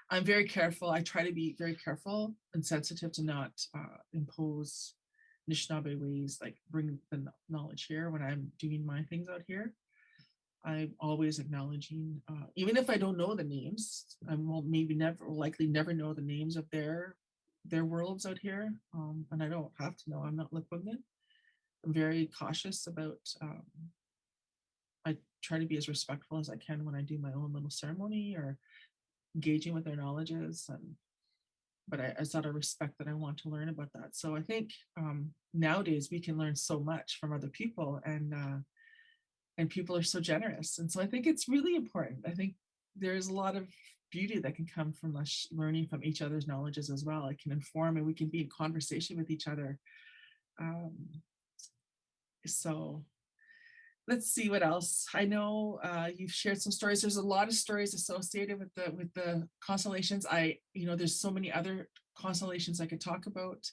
I'm very careful. I try to be very careful and sensitive to not impose Anishinaabe ways, like bring the knowledge here when I'm doing my things out here. I'm always acknowledging, even if I don't know the names, I will likely never know the names of their worlds out here. And I don't have to know. I'm not Lekwungen. I'm very cautious about, I try to be as respectful as I can when I do my own little ceremony or engaging with their knowledges, but it's out of respect that I want to learn about that. So I think nowadays we can learn so much from other people, and people are so generous, and so I think it's really important. I think there's a lot of beauty that can come from us learning from each other's knowledges as well. It can inform, and we can be in conversation with each other. So let's see what else. I know you've shared some stories. There's a lot of stories associated with the constellations. There's so many other constellations I could talk about.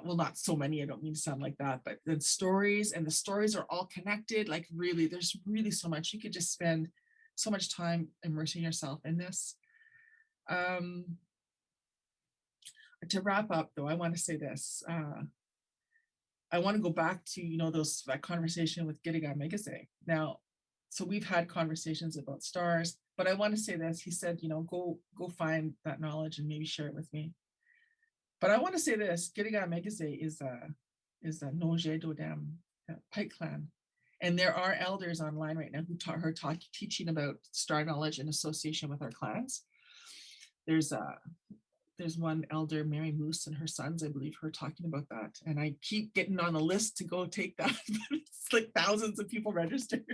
Well, not so many, I don't mean to sound like that, but the stories are all connected. Like really, there's really so much. You could just spend so much time immersing yourself in this. To wrap up though, I want to say this. I want to go back to, that conversation with Giizhigoong Webinar. Now, so we've had conversations about stars, but I want to say this. He said, go find that knowledge and maybe share it with me. But I want to say this: Giizhigoong Webinar is a Noje Dodam Pike clan, and there are elders online right now who are teaching about star knowledge in association with our clans. There's one elder, Mary Moose, and her sons, I believe, who are talking about that. And I keep getting on the list to go take that. It's like thousands of people registered.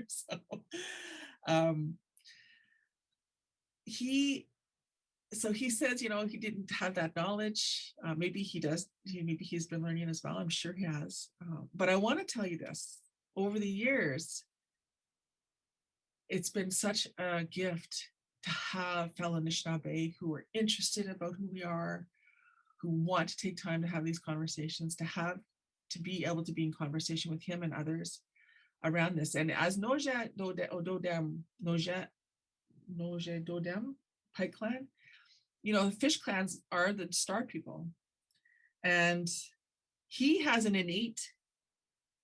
So he says, he didn't have that knowledge. Maybe he does. Maybe he's been learning as well. I'm sure he has. But I want to tell you this. Over the years, it's been such a gift to have fellow Anishinaabe who are interested about who we are, who want to take time to have these conversations, to be able to be in conversation with him and others around this. And as Noje Dodem Pike clan, the fish clans are the star people. And he has an innate,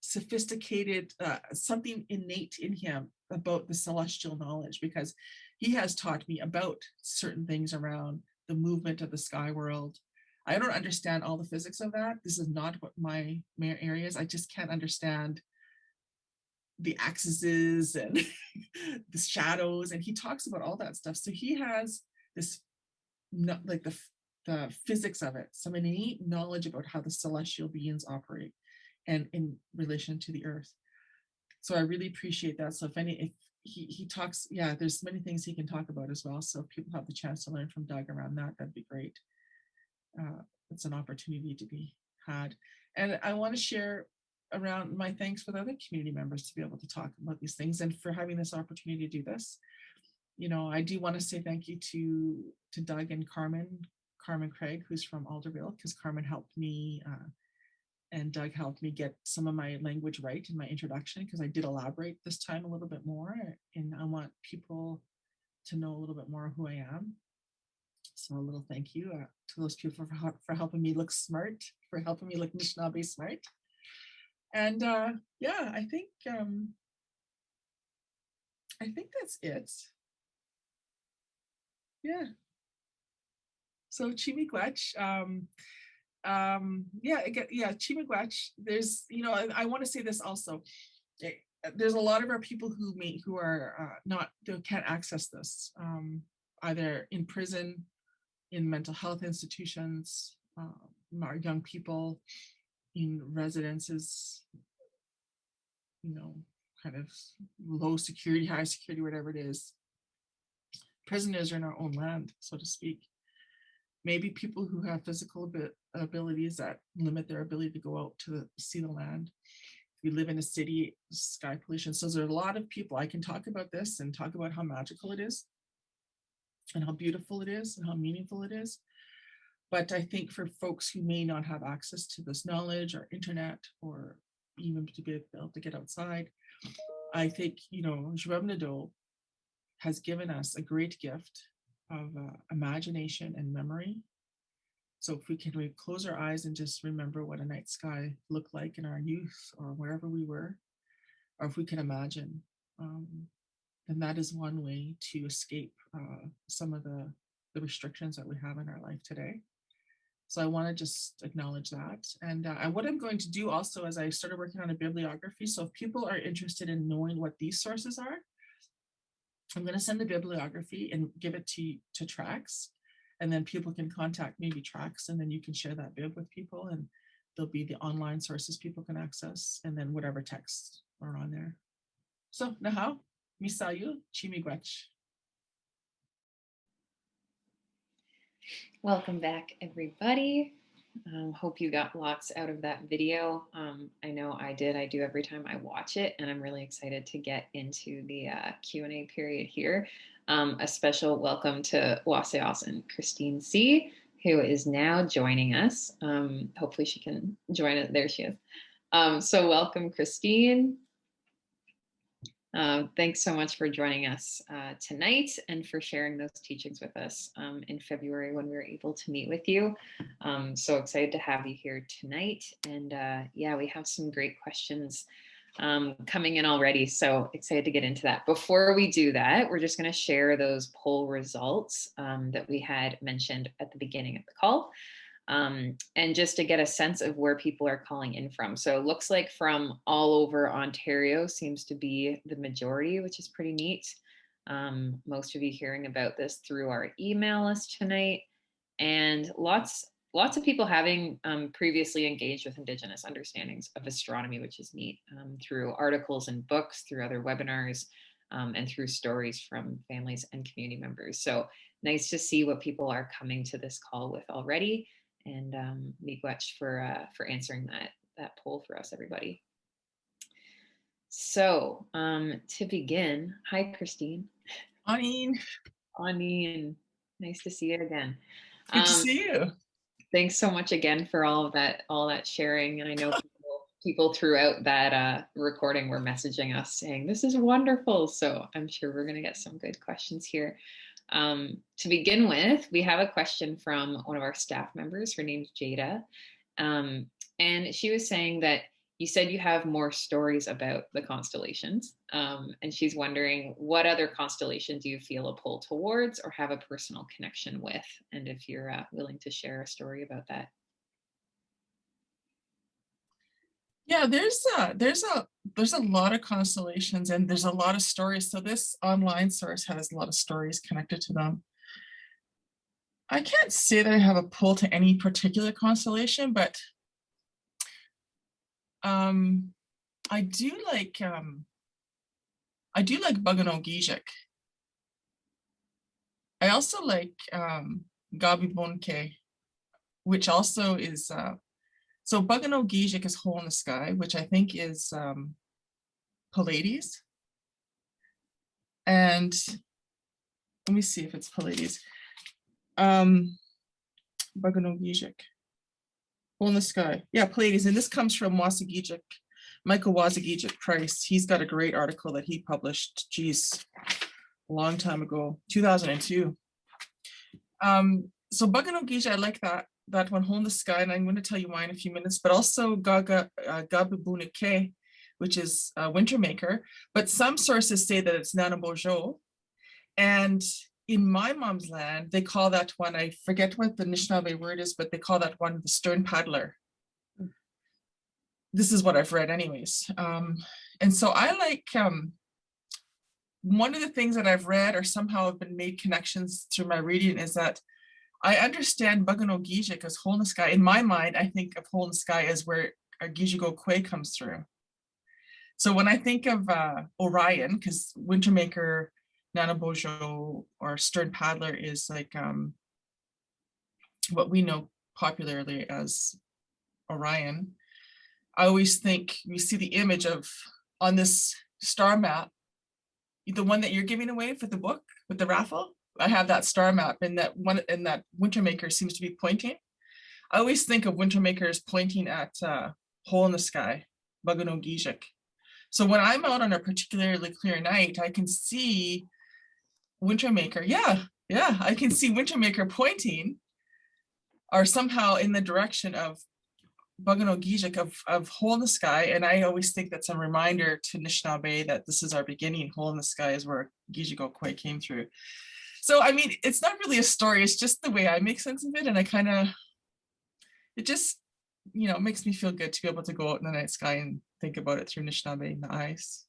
sophisticated, something innate in him about the celestial knowledge, because he has taught me about certain things around the movement of the sky world. I don't understand all the physics of that. This is not what my areas. I just can't understand the axes and the shadows, and he talks about all that stuff. So he has this, like the physics of it, some innate knowledge about how the celestial beings operate and in relation to the earth. So I really appreciate that. So if he talks, yeah, there's many things he can talk about as well. So if people have the chance to learn from Doug around that, that'd be great. It's an opportunity to be had. And I want to share around my thanks with other community members to be able to talk about these things and for having this opportunity to do this. You know, I do want to say thank you to Doug and Carmen Craig, who's from Alderville, because Carmen helped me and Doug helped me get some of my language right in my introduction, because I did elaborate this time a little bit more, and I want people to know a little bit more who I am. So a little thank you to those people for helping me look smart, for helping me look Anishinaabe smart. And yeah, I think that's it. Yeah. So Chimiigwech, yeah, Chimiigwech. There's, you know, I want to say this also. There's a lot of our people who are can't access this, either in prison, in mental health institutions, our young people in residences, you know, kind of low security, high security, whatever it is. Prisoners are in our own land, so to speak. Maybe people who have physical abilities that limit their ability to go out to see the land. We live in a city, sky pollution. So there's a lot of people. I can talk about this and talk about how magical it is and how beautiful it is and how meaningful it is. But I think for folks who may not have access to this knowledge or internet, or even to be able to get outside, I think, you know, Giizhigoong has given us a great gift of imagination and memory. So if we can close our eyes and just remember what a night sky looked like in our youth or wherever we were, or if we can imagine, then that is one way to escape some of the restrictions that we have in our life today. So I want to just acknowledge that. And what I'm going to do also is I started working on a bibliography. So if people are interested in knowing what these sources are, I'm going to send the bibliography and give it to Tracks. And then people can contact maybe Tracks, and then you can share that bib with people, and there'll be the online sources people can access, and then whatever texts are on there. So naha, misayu, chimiigwech. Welcome back, everybody. Hope you got lots out of that video. I know I did. I do every time I watch it, and I'm really excited to get into the Q&A period here. A special welcome to Waasaaye'sin, Christine C., who is now joining us. Hopefully she can join us. There she is. So welcome, Christine. Thanks so much for joining us tonight and for sharing those teachings with us in February when we were able to meet with you. So excited to have you here tonight. And yeah, we have some great questions coming in already. So excited to get into that. Before we do that, we're just going to share those poll results that we had mentioned at the beginning of the call. And just to get a sense of where people are calling in from. So it looks like from all over Ontario seems to be the majority, which is pretty neat. Most of you hearing about this through our email list tonight, and lots of people having previously engaged with Indigenous understandings of astronomy, which is neat, through articles and books, through other webinars, and through stories from families and community members. So nice to see what people are coming to this call with already. And miigwech for answering that poll for us, everybody. So to begin, hi, Christine. Anine. Anine, nice to see you again. Good to see you. Thanks so much again for all that sharing. And I know people throughout that recording were messaging us saying, this is wonderful. So I'm sure we're going to get some good questions here. To begin with, we have a question from one of our staff members. Her name's Jada, And she was saying that you said you have more stories about the constellations. And she's wondering what other constellations you feel a pull towards or have a personal connection with. And if you're willing to share a story about that. Yeah, there's a lot of constellations and there's a lot of stories. So this online source has a lot of stories connected to them. I can't say that I have a pull to any particular constellation, but I do like Giizhigoong. I also like Gabibonke, which also is so Giizhigoong is Hole in the Sky, which I think is Pleiades. And let me see if it's Pleiades. Giizhigoong, Hole in the Sky. Yeah, Pleiades. And this comes from Michael Waasaaye'sin Price. He's got a great article that he published, geez, a long time ago, 2002. So Giizhigoong, I like that one, Hole in the Sky, and I'm going to tell you why in a few minutes, but also Gabibunike, which is Winter Maker. But some sources say that it's Nanabojo. And in my mom's land, they call that one, I forget what the Anishinaabe word is, but they call that one the stern paddler. This is what I've read anyways. And so I like, one of the things that I've read or somehow have been made connections through my reading is that I understand Giizhigoong as Hole in the Sky. In my mind, I think of Hole in the Sky as where our Giizhigoong comes through. So when I think of Orion, because Wintermaker, Nanabojo, or Stern Paddler is like what we know popularly as Orion, I always think we see the image of on this star map, the one that you're giving away for the book with the raffle. I have that star map, and that Wintermaker seems to be pointing. I always think of Wintermaker as pointing at Hole in the Sky, Giizhigoong. So when I'm out on a particularly clear night, I can see Wintermaker. Yeah, I can see Wintermaker pointing, or somehow in the direction of Giizhigoong of Hole in the Sky. And I always think that's a reminder to Anishinaabe that this is our beginning. Hole in the Sky is where Giizhigoong came through. So, I mean, it's not really a story, it's just the way I make sense of it. And it just, makes me feel good to be able to go out in the night sky and think about it through Anishinaabe in the eyes.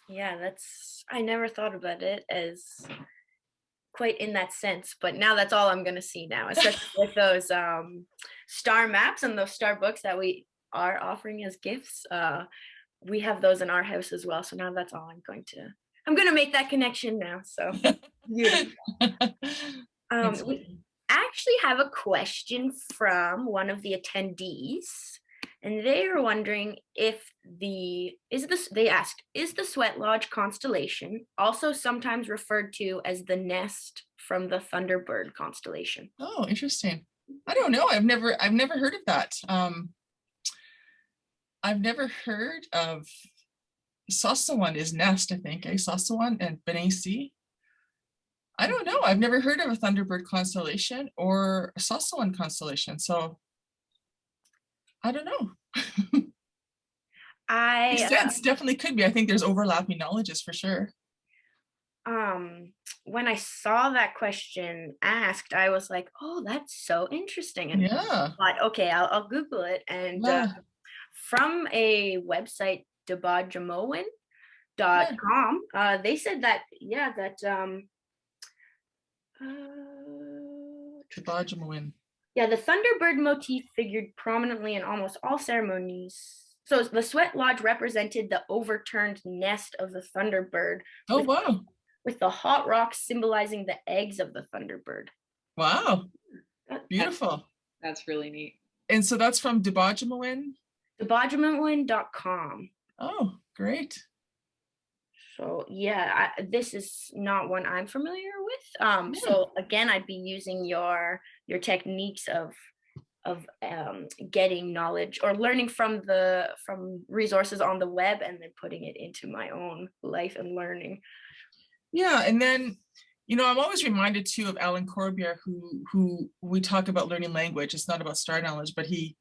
Yeah, I never thought about it as quite in that sense, but now that's all I'm going to see now, especially with those star maps and those star books that we are offering as gifts. We have those in our house as well. So now that's all I'm going to make that connection now. So beautiful. We actually have a question from one of the attendees, and they are wondering if they asked, is the Sweat Lodge constellation also sometimes referred to as the nest from the Thunderbird constellation? Oh, interesting. I don't know. I've never heard of that. I've never heard of Sassawan is nest, I think, Sassawan and Benesi. I don't know. I've never heard of a Thunderbird constellation or a Sassawan constellation. So I don't know. Makes sense. Definitely could be. I think there's overlapping knowledges for sure. When I saw that question asked, I was like, oh, that's so interesting. And yeah. I thought, okay, I'll Google it. And from a website, debajamoen.com, they said that, Giizhigoong. Yeah, the Thunderbird motif figured prominently in almost all ceremonies. So the Sweat Lodge represented the overturned nest of the Thunderbird. Oh, wow. With the hot rocks symbolizing the eggs of the Thunderbird. Wow. Beautiful. That's really neat. And so that's from Debajamoen? Debajamoen.com. Oh, great. So yeah, this is not one I'm familiar with. So again, I'd be using your techniques of getting knowledge or learning from resources on the web and then putting it into my own life and learning. Yeah, and then I'm always reminded too of Alan Corbier, who we talk about learning language. It's not about star knowledge, but he,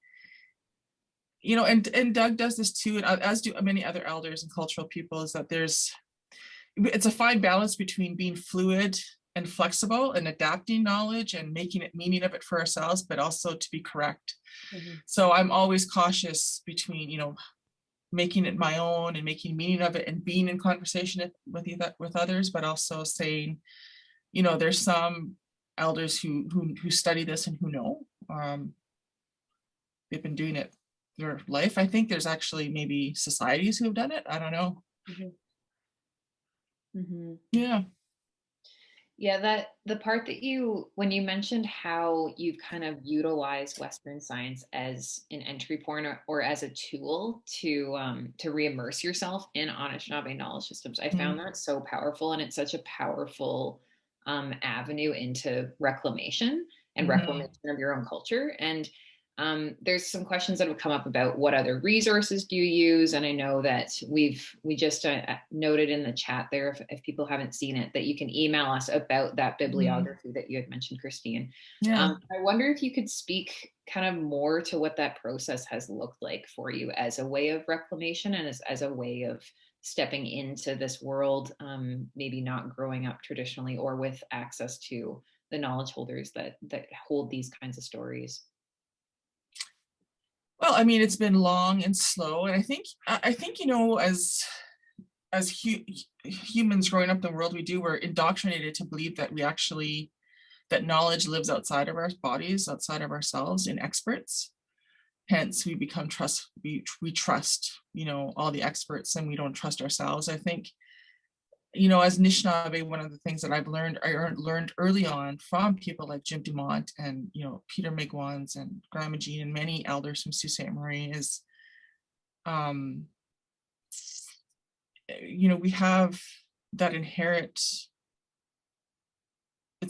and Doug does this too, and as do many other elders and cultural people, is that it's a fine balance between being fluid and flexible and adapting knowledge and making it meaning of it for ourselves, but also to be correct. So I'm always cautious between, making it my own and making meaning of it and being in conversation with others, but also saying, there's some elders who study this and who know. They've been doing it their life. I think there's actually maybe societies who have done it. I don't know. Yeah. Yeah, that the part that when you mentioned how you've kind of utilized Western science as an entry point or as a tool to re-immerse yourself in Anishinaabe knowledge systems, I found that so powerful, and it's such a powerful avenue into reclamation and reclamation of your own culture. And there's some questions that have come up about what other resources do you use, and I know that we just noted in the chat there, if people haven't seen it, that you can email us about that bibliography that you had mentioned, Christine. I wonder if you could speak kind of more to what that process has looked like for you as a way of reclamation and as a way of stepping into this world, maybe not growing up traditionally or with access to the knowledge holders that hold these kinds of stories. Well, I mean, it's been long and slow, and I think as humans growing up in the world we do, we're indoctrinated to believe that that knowledge lives outside of our bodies, outside of ourselves, in experts. Hence, we trust all the experts, and we don't trust ourselves. I think, as Anishinaabe, one of the things that I learned early on from people like Jim Dumont and, Peter Migwans and Grandma Jean and many elders from Sault Ste. Marie is, we have that it's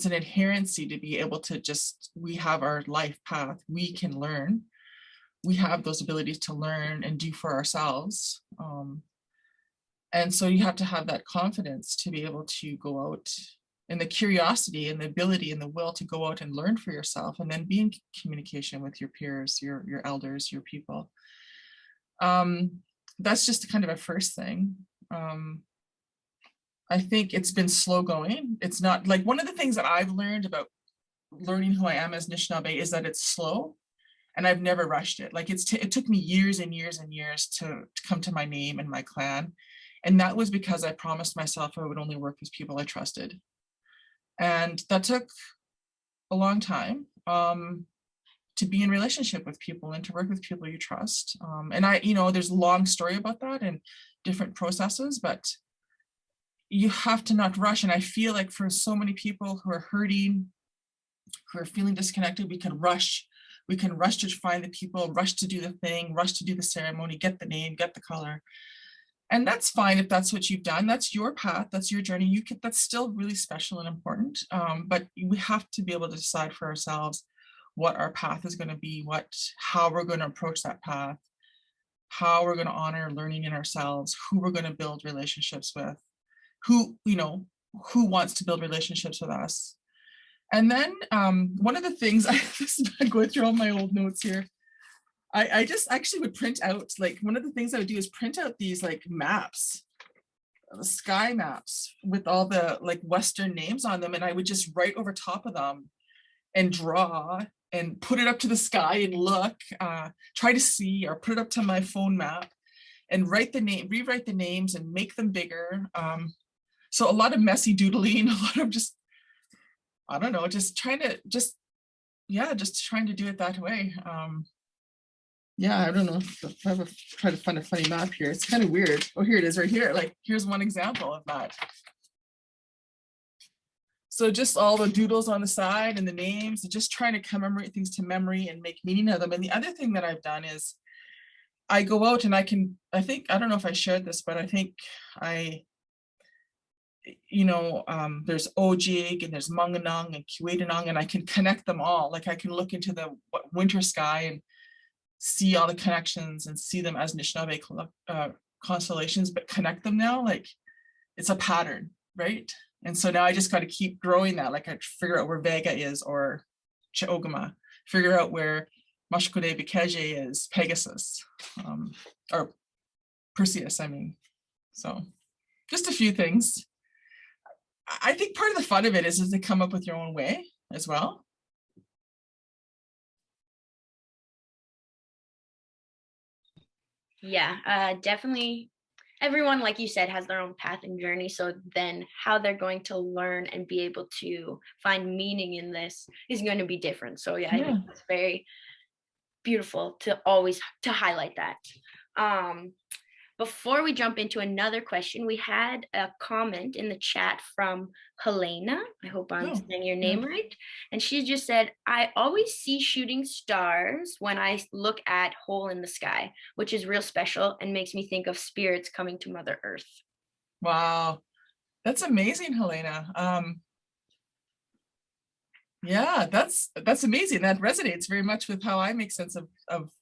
an inherency to be able to we have our life path, we can learn, we have those abilities to learn and do for ourselves. And so you have to have that confidence to be able to go out, and the curiosity and the ability and the will to go out and learn for yourself, and then be in communication with your peers, your elders, your people. That's just kind of a first thing. I think it's been slow going. It's not like, one of the things that I've learned about learning who I am as Anishinaabe is that it's slow, and I've never rushed it. Like it took me years and years and years to come to my name and my clan. And that was because I promised myself I would only work with people I trusted. And that took a long time to be in relationship with people and to work with people you trust. And there's a long story about that and different processes, but you have to not rush. And I feel like for so many people who are hurting, who are feeling disconnected, we can rush. We can rush to find the people, rush to do the thing, rush to do the ceremony, get the name, get the color. And that's fine if that's what you've done. That's your path, that's your journey. That's still really special and important. But we have to be able to decide for ourselves what our path is going to be, how we're going to approach that path, how we're going to honor learning in ourselves, who we're going to build relationships with, who wants to build relationships with us. And then one of the things, I'm going through all my old notes here. I just actually would print out, like, one of the things I would do is print out these like maps, sky maps with all the like Western names on them. And I would just write over top of them and draw and put it up to the sky and look, try to see, or put it up to my phone map and rewrite the names and make them bigger. So a lot of messy doodling, a lot of just, I don't know, just trying to do it that way. I don't know if I try to find a funny map here. It's kind of weird. Oh, here it is right here. Like, here's one example of that. So just all the doodles on the side and the names, and just trying to commemorate things to memory and make meaning of them. And the other thing that I've done is I go out and I don't know if I shared this, but I think there's Ojig and there's Manganang and Kiwetanang, and I can connect them all. Like, I can look into the winter sky and see all the connections and see them as Anishinaabe constellations, but connect them now, like it's a pattern, right? And so now I just got to keep growing that. Like I figure out where Vega is, or Cheogama, figure out where Mashkode Bikeje is, Pegasus, or Perseus, I mean. So just a few things. I think part of the fun of it is to come up with your own way as well. Yeah, definitely. Everyone, like you said, has their own path and journey. So then how they're going to learn and be able to find meaning in this is going to be different. So yeah, I think it's very beautiful to always to highlight that. Before we jump into another question, we had a comment in the chat from Helena. I hope I'm saying your name right. And she just said, I always see shooting stars when I look at Hole in the Sky, which is real special and makes me think of spirits coming to Mother Earth. Wow, that's amazing, Helena. Yeah, that's amazing. That resonates very much with how I make sense of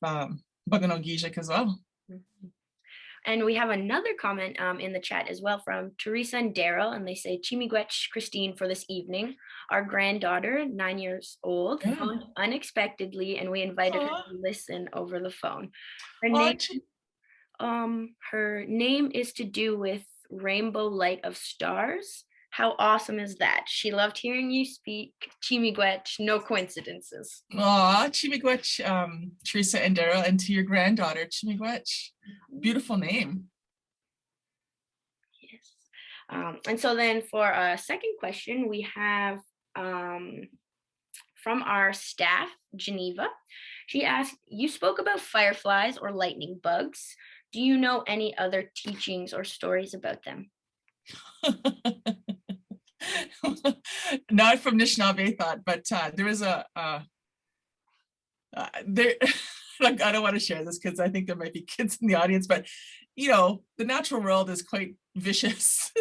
Bagano Giizhig as well. Mm-hmm. And we have another comment in the chat as well from Teresa and Daryl, and they say, Chimigwech Christine for this evening. Our granddaughter, 9 years old, phoned unexpectedly, and we invited her to listen over the phone. Her name is to do with Rainbow Light of Stars. How awesome is that? She loved hearing you speak. Chimigwech, no coincidences. Aw, Chimigwech, Teresa and Daryl, and to your granddaughter, Chimigwech. Beautiful name. Yes. And so then for a second question, we have from our staff, Geneva. She asked, you spoke about fireflies or lightning bugs. Do you know any other teachings or stories about them? Not from Anishinaabe thought, but there was there. Like, I don't want to share this because I think there might be kids in the audience, but you know, the natural world is quite vicious.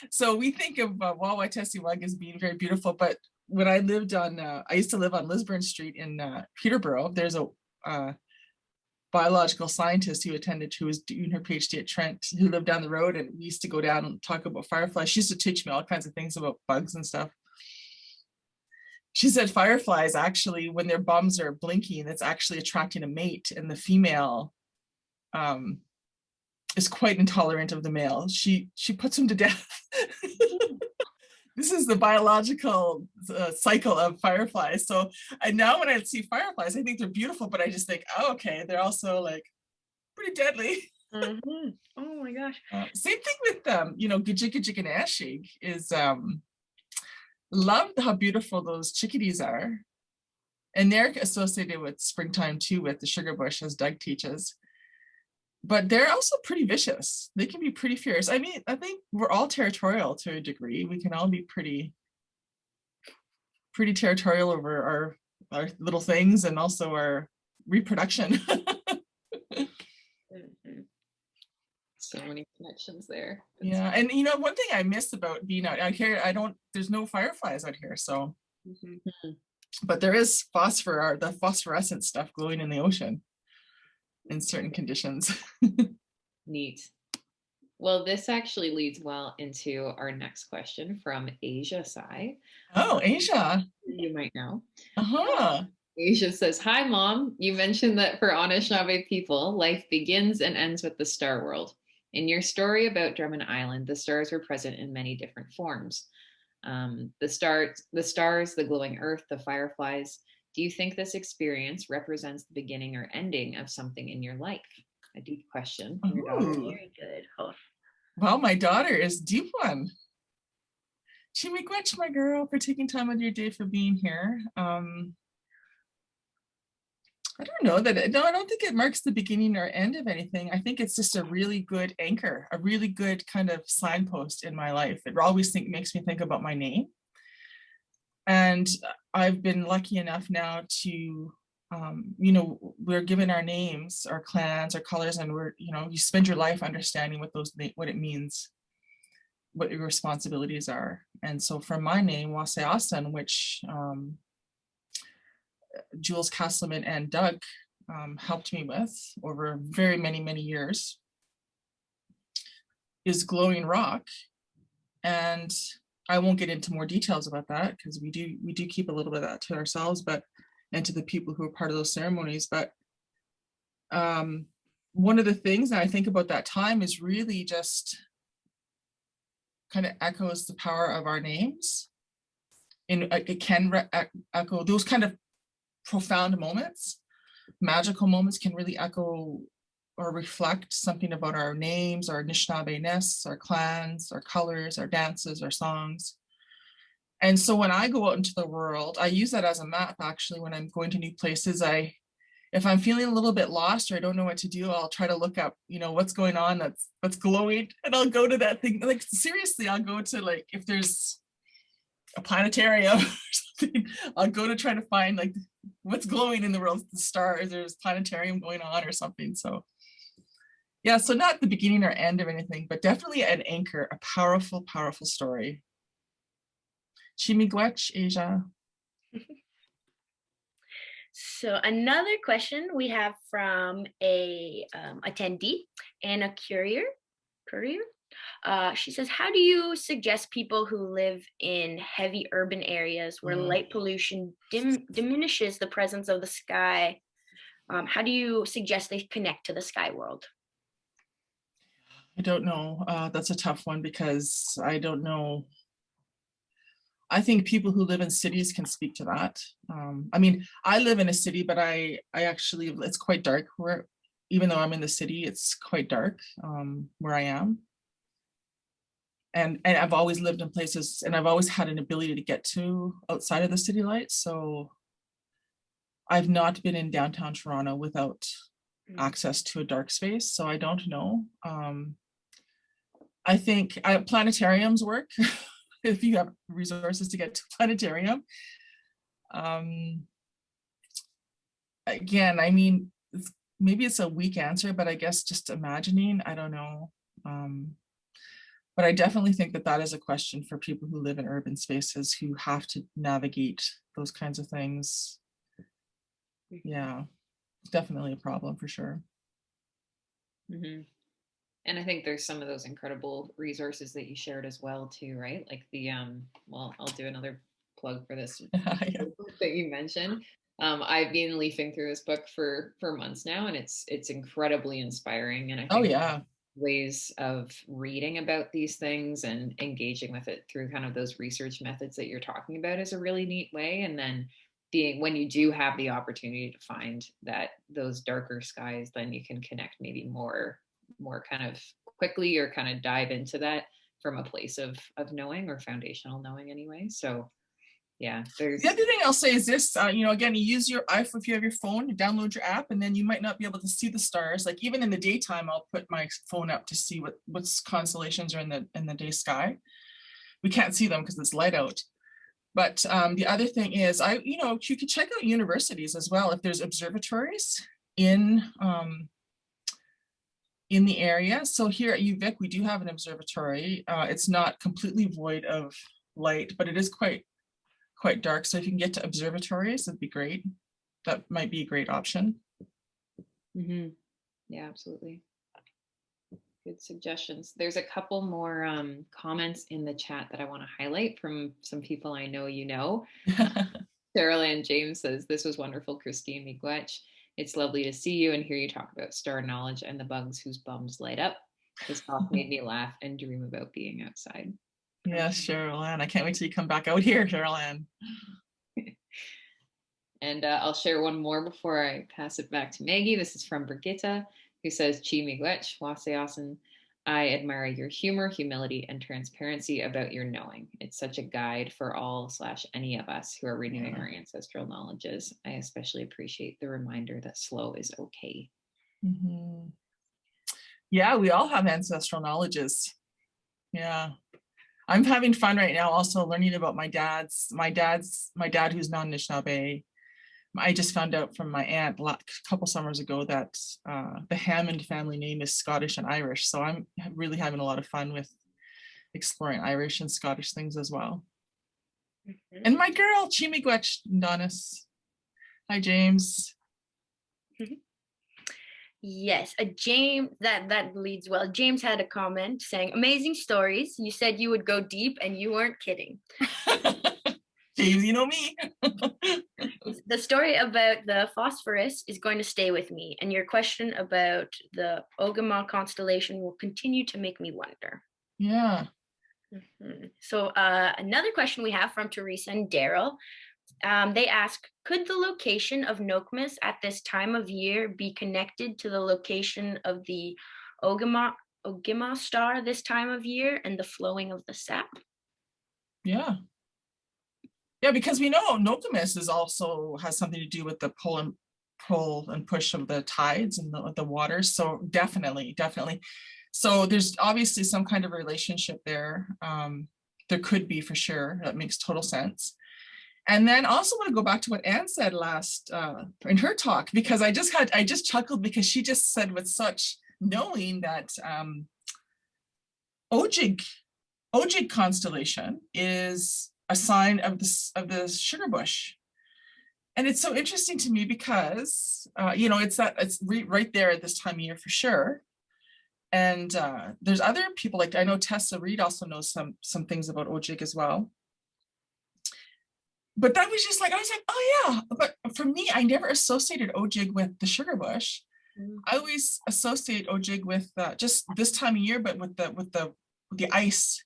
So we think of Waaseyaa'sin as being very beautiful, but when I lived on, I used to live on Lisburn Street in Peterborough. There's a biological scientist who was doing her PhD at Trent, who lived down the road, and we used to go down and talk about fireflies. She used to teach me all kinds of things about bugs and stuff. She said fireflies actually, when their bums are blinking, it's actually attracting a mate, and the female is quite intolerant of the male. She puts him to death. This is the biological cycle of fireflies. So now when I see fireflies, I think they're beautiful, but I just think, oh, okay, they're also like pretty deadly. Mm-hmm. Oh my gosh. Same thing with Giizhigoong Webinar is love how beautiful those chickadees are. And they're associated with springtime too, with the sugar bush, as Doug teaches. But they're also pretty vicious. They can be pretty fierce. I mean, I think we're all territorial to a degree. We can all be pretty territorial over our little things and also our reproduction. So many connections there. Yeah, and one thing I miss about being out here, there's no fireflies out here, so. Mm-hmm. But there is the phosphorescent stuff glowing in the ocean in certain conditions. Neat. Well, this actually leads well into our next question from Asia Sai. Oh, Asia. You might know. Asia says, hi, Mom. You mentioned that for Anishinaabe people, life begins and ends with the Starworld. In your story about Drummond Island, the stars were present in many different forms. The stars, the glowing earth, the fireflies. Do you think this experience represents the beginning or ending of something in your life? A deep question. Very good. Oh. Well, my daughter is deep one. Chimigwech, my girl, for taking time out of your day for being here. I don't know I don't think it marks the beginning or end of anything. I think it's just a really good anchor, a really good kind of signpost in my life. It always makes me think about my name. And I've been lucky enough now to, we're given our names, our clans, our colors, and you spend your life understanding what it means, what your responsibilities are. And so for my name, Waasaaye'sin, which Jules Castleman and Doug helped me with over very many, many years, is glowing rock. And I won't get into more details about that because we do keep a little bit of that to ourselves, but and to the people who are part of those ceremonies. But one of the things that I think about that time is really just kind of echoes the power of our names. And it can echo those kind of profound moments, magical moments can really echo or reflect something about our names, our Anishinaabe-ness, our clans, our colors, our dances, our songs. And so when I go out into the world, I use that as a map actually when I'm going to new places. If I'm feeling a little bit lost or I don't know what to do, I'll try to look up, what's going on that's glowing, and I'll go to that thing. Like seriously, I'll go to like if there's a planetarium or something, I'll go to try to find like what's glowing in the world, the stars, there's planetarium going on or something. So yeah, so not the beginning or end of anything, but definitely an anchor, a powerful, powerful story. Chimigwech, Asia. So another question we have from a attendee, Anna Courier. She says, how do you suggest people who live in heavy urban areas where light pollution diminishes the presence of the sky? How do you suggest they connect to the sky world? I don't know. That's a tough one because I don't know. I think people who live in cities can speak to that. I mean, I live in a city, but I actually, it's quite dark where, even though I'm in the city, it's quite dark where I am. And I've always lived in places and I've always had an ability to get to outside of the city lights. So I've not been in downtown Toronto without access to a dark space. So I don't know. I think planetariums work if you have resources to get to planetarium. Again, I mean, maybe it's a weak answer, but I guess just imagining, I don't know. But I definitely think that is a question for people who live in urban spaces who have to navigate those kinds of things. Yeah, definitely a problem for sure. Mm-hmm. And I think there's some of those incredible resources that you shared as well too, right? Like the, well, I'll do another plug for this Yeah. book that you mentioned. I've been leafing through this book for months now, and it's incredibly inspiring. And I think yeah, ways of reading about these things and engaging with it through kind of those research methods that you're talking about is a really neat way. And then when you do have the opportunity to find those darker skies, then you can connect maybe more kind of quickly, or kind of dive into that from a place of knowing, or foundational knowing anyway. So yeah, there's the other thing I'll say is this, again, you use your iPhone, if you have your phone, you download your app, and then you might not be able to see the stars. Like even in the daytime, I'll put my phone up to see what's constellations are in the day sky. We can't see them because it's light out. But the other thing is, you could check out universities as well if there's observatories in the area. So here at UVic, we do have an observatory. It's not completely void of light, but it is quite dark. So if you can get to observatories, that'd be great. That might be a great option. Mm-hmm. Yeah, absolutely. Good suggestions. There's a couple more comments in the chat that I want to highlight from some people I know you know. Cheryl Ann James says, this was wonderful, Christine Miigwech. It's lovely to see you and hear you talk about star knowledge and the bugs whose bums light up. This talk made me laugh and dream about being outside. Yes, Cheryl Ann. I can't wait till you come back out here, Cheryl Ann. And I'll share one more before I pass it back to Maggie. This is from Brigitta, who says, Chi Miigwech, waaseyaa'sin. I admire your humor, humility, and transparency about your knowing. It's such a guide for all / any of us who are renewing our ancestral knowledges. I especially appreciate the reminder that slow is okay. Mm-hmm. Yeah, we all have ancestral knowledges. Yeah. I'm having fun right now also learning about my dad who's non-Anishinaabe. I just found out from my aunt a couple summers ago that the Hammond family name is Scottish and Irish. So I'm really having a lot of fun with exploring Irish and Scottish things as well. Mm-hmm. And my girl, Chi Miigwech Donis. Hi, James. Yes, James, that leads well. James had a comment saying, amazing stories. You said you would go deep and you weren't kidding. James, you know me. The story about the phosphorus is going to stay with me, and your question about the Ogama constellation will continue to make me wonder. Yeah. So another question we have from Teresa and Daryl. They ask, could the location of Nokomis at this time of year be connected to the location of the Ogama star this time of year and the flowing of the sap? Yeah. Yeah, because we know Nokomis is also has something to do with the pull and push of the tides and the waters. So definitely. So there's obviously some kind of relationship there. There could be, for sure. That makes total sense. And then also want to go back to what Anne said last in her talk, because I just chuckled because she just said with such knowing that Ojig constellation is a sign of the sugar bush. And it's so interesting to me because it's right there at this time of year for sure. And there's other people, like I know Tessa Reed also knows some things about Ojig as well. But that was just like, I was like, oh yeah. But for me, I never associated Ojig with the sugar bush. I always associate Ojig with just this time of year, but with the ice,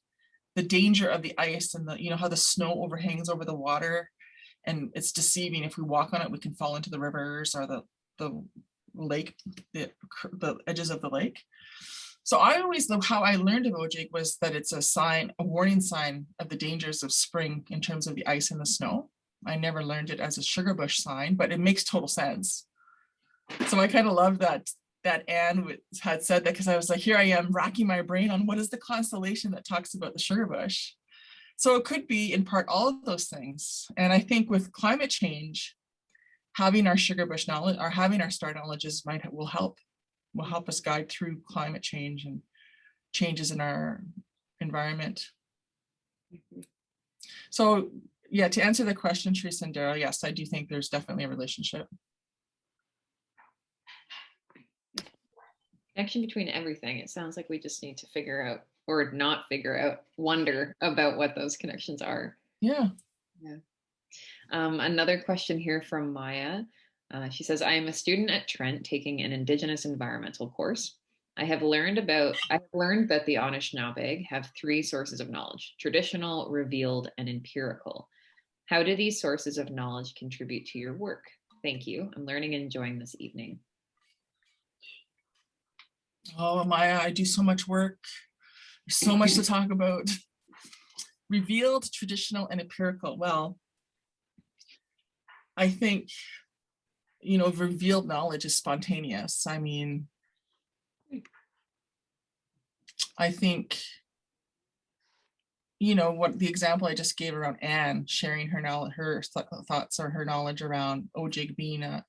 the danger of the ice, and how the snow overhangs over the water, and it's deceiving. If we walk on it, we can fall into the rivers or the lake, the edges of the lake. So I always know how I learned of Ojig was that it's a warning sign of the dangers of spring in terms of the ice and the snow. I never learned it as a sugar bush sign, but it makes total sense. So I kind of love that Anne had said that, because I was like, here I am racking my brain on what is the constellation that talks about the sugar bush. So it could be in part all of those things. And I think with climate change, having our sugar bush knowledge or having our star knowledges will help us guide through climate change and changes in our environment. So yeah, to answer the question, Teresa and Daryl, yes, I do think there's definitely a relationship. Connection between everything. It sounds like we just need to figure out, or not figure out, wonder about what those connections are. Yeah. Another question here from Maya. She says, I am a student at Trent taking an Indigenous environmental course. I have learned that the Anishinaabe have 3 sources of knowledge: traditional, revealed, and empirical. How do these sources of knowledge contribute to your work? Thank you. I'm learning and enjoying this evening. Oh, Maya, I do so much work. There's so much to talk about. Revealed, traditional, and empirical. Well, I think, revealed knowledge is spontaneous. I mean, I think, what the example I just gave around Anne sharing her thoughts or her knowledge around Ojig being a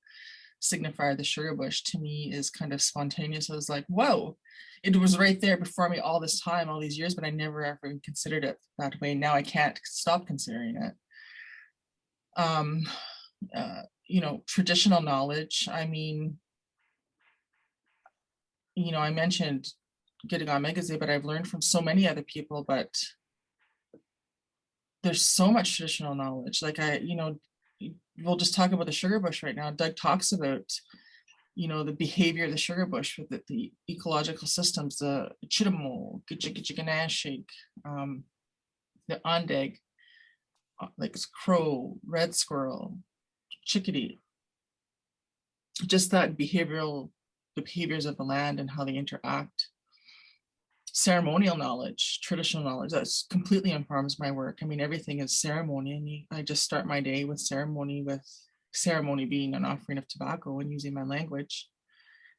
signifier of the sugar bush, to me is kind of spontaneous. I was like, whoa, it was right there before me all this time, all these years, but I never ever considered it that way. Now I can't stop considering it. Traditional knowledge. I mean, I mentioned Giizhigoong Webinar, but I've learned from so many other people, but there's so much traditional knowledge. Like we'll just talk about the sugar bush right now. Doug talks about, the behavior of the sugar bush with the ecological systems, the Chitamo, Giizhigoong, the Ondeg, like crow, red squirrel, chickadee. Just that the behaviors of the land and how they interact. Ceremonial knowledge, traditional knowledge, that's completely informs my work. I mean, everything is ceremony, and I just start my day with ceremony being an offering of tobacco and using my language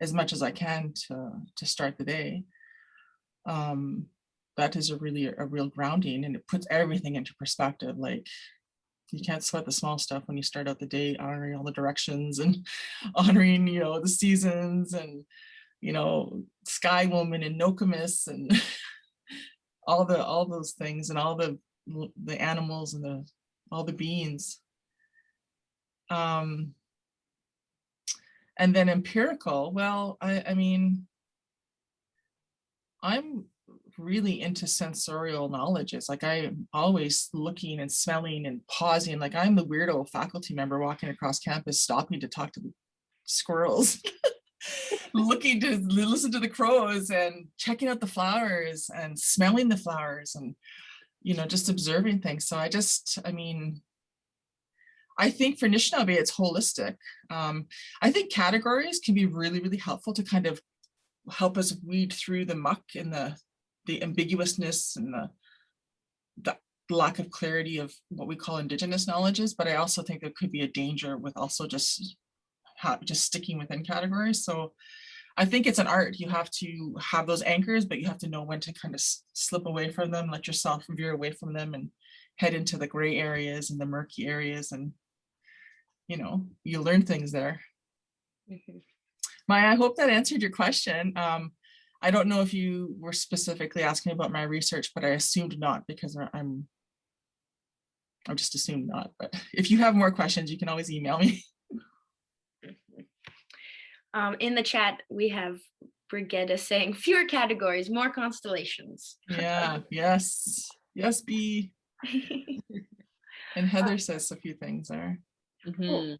as much as I can to start the day. That is a real grounding, and it puts everything into perspective. Like, you can't sweat the small stuff when you start out the day honoring all the directions and honoring, the seasons and, Sky Woman and Nokomis and all those things and all the animals and all the beings. And then empirical, well, I mean, I'm really into sensorial knowledges. Like I'm always looking and smelling and pausing. Like I'm the weirdo faculty member walking across campus, stopping to talk to the squirrels, looking to listen to the crows and checking out the flowers and smelling the flowers and, you know, just observing things. So I mean, I think for Anishinaabe, it's holistic. I think categories can be really, really helpful to kind of help us weed through the muck and the ambiguousness and the lack of clarity of what we call Indigenous knowledges. But I also think there could be a danger with also just sticking within categories. So I think it's an art. You have to have those anchors, but you have to know when to kind of slip away from them, let yourself veer away from them and head into the gray areas and the murky areas. And, you know, you learn things there. Mm-hmm. Maya, I hope that answered your question. I don't know if you were specifically asking about my research, but I assumed not because I just assumed not. But if you have more questions, you can always email me. In the chat, we have Brigetta saying fewer categories, more constellations. Yeah, yes. Yes, B. And Heather says a few things there. Mhm.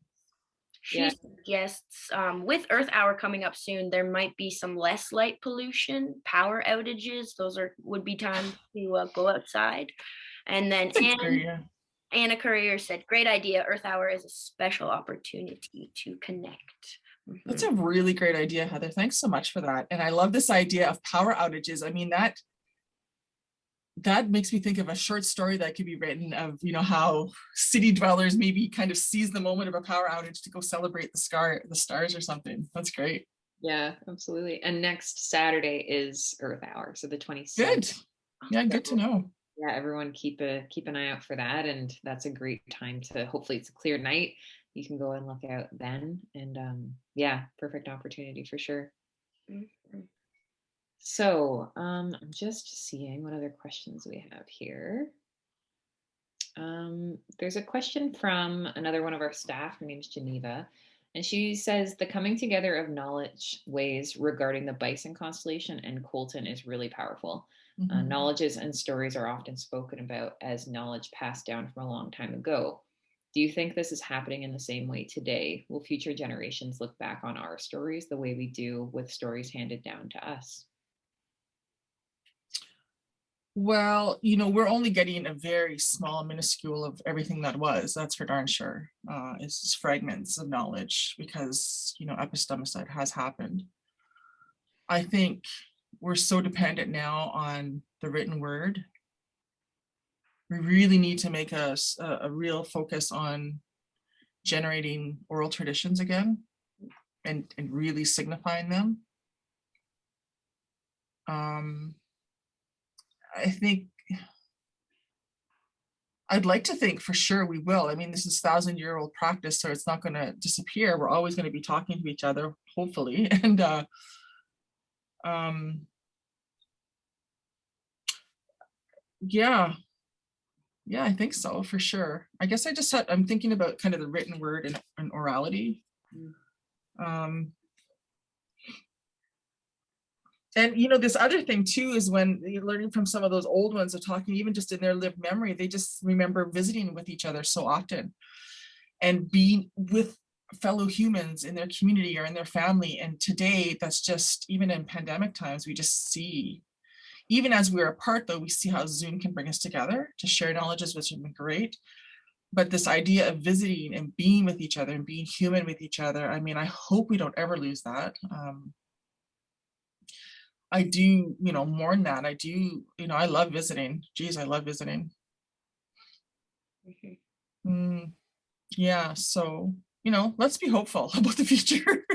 She suggests with Earth Hour coming up soon, there might be some less light pollution, power outages. Those would be times to go outside. And then Anna Courier said, great idea. Earth Hour is a special opportunity to connect. That's a really great idea, Heather. Thanks so much for that. And I love this idea of power outages. I mean, that makes me think of a short story that could be written of, you know, how city dwellers maybe kind of seize the moment of a power outage to go celebrate the stars or something. That's great. Yeah, absolutely. And next Saturday is Earth Hour, so the 26th. Good. Yeah, good to know. Yeah, everyone keep an eye out for that, and that's a great time to, hopefully it's a clear night. You can go and look out then, and yeah, perfect opportunity for sure. Mm-hmm. So I'm just seeing what other questions we have here. There's a question from another one of our staff. Her name's Geneva. And she says the coming together of knowledge ways regarding the Bison constellation and Colton is really powerful. Mm-hmm. Knowledges and stories are often spoken about as knowledge passed down from a long time ago. Do you think this is happening in the same way today? Will future generations look back on our stories the way we do with stories handed down to us? Well, you know, we're only getting a very small minuscule of everything that was, that's for darn sure. It's just fragments of knowledge because, you know, epistemicide has happened. I think we're so dependent now on the written word. We really need to make a real focus on generating oral traditions again and really signifying them. I think I'd like to think for sure we will. I mean, this is 1,000-year-old practice, so it's not going to disappear. We're always going to be talking to each other, hopefully. And yeah, I think so for sure. I guess I'm thinking about kind of the written word and orality. And you know, this other thing too is when you're learning from some of those old ones of talking, even just in their lived memory, they just remember visiting with each other so often and being with fellow humans in their community or in their family. And today, that's just, even in pandemic times, we just see, even as we're apart though, we see how Zoom can bring us together to share knowledges, which have been great. But this idea of visiting and being with each other and being human with each other, I mean, I hope we don't ever lose that. I do, you know, mourn that. I do, you know, I love visiting. Geez, I love visiting. Yeah, so, you know, let's be hopeful about the future.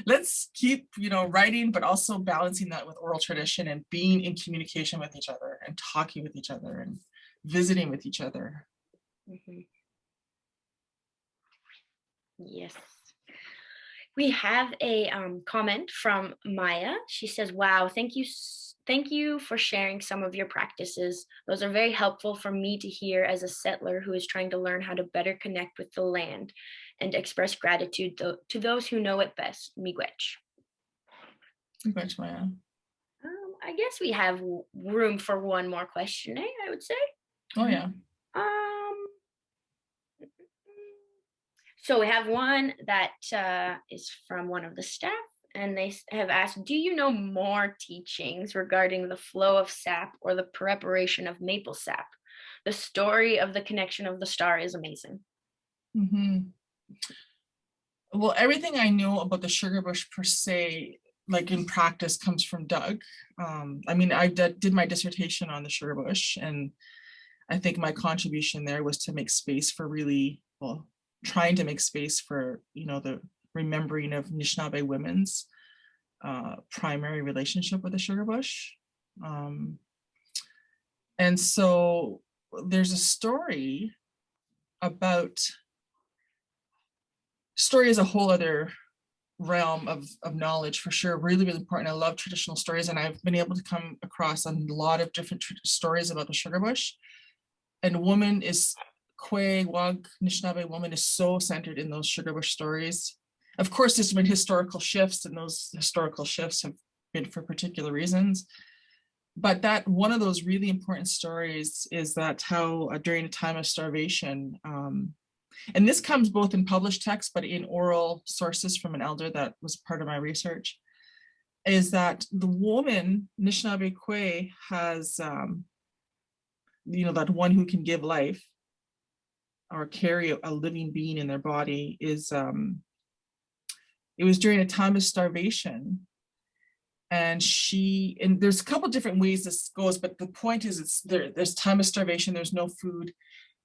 Let's keep, you know, writing, but also balancing that with oral tradition and being in communication with each other and talking with each other and visiting with each other. Yes. We have a comment from Maya. She says, wow, thank you for sharing some of your practices. Those are very helpful for me to hear as a settler who is trying to learn how to better connect with the land and express gratitude to those who know it best. Miigwech. Miigwech, Maya. I guess we have room for one more question, I would say. Oh, yeah. So we have one that is from one of the staff, and they have asked, do you know more teachings regarding the flow of sap or the preparation of maple sap? The story of the connection of the star is amazing. Mm-hmm. Well, everything I know about the sugar bush per se, like in practice, comes from Doug. I mean, I did my dissertation on the sugar bush, and I think my contribution there was to make space for really, well, trying to make space for, you know, the remembering of Anishinaabe women's primary relationship with the sugar bush. And so there's a story is a whole other realm of knowledge for sure, really, really important. I love traditional stories, and I've been able to come across a lot of different stories about the sugar bush. And woman is, Kwe, Wag, Anishinaabe woman is so centered in those sugar bush stories. Of course, there's been historical shifts, and those historical shifts have been for particular reasons. But that one of those really important stories is that how during a time of starvation, and this comes both in published text, but in oral sources from an elder that was part of my research, is that the woman, Anishinaabe Kwe, has, you know, that one who can give life or carry a living being in their body is, it was during a time of starvation. And there's a couple different ways this goes, but the point is there's time of starvation, there's no food.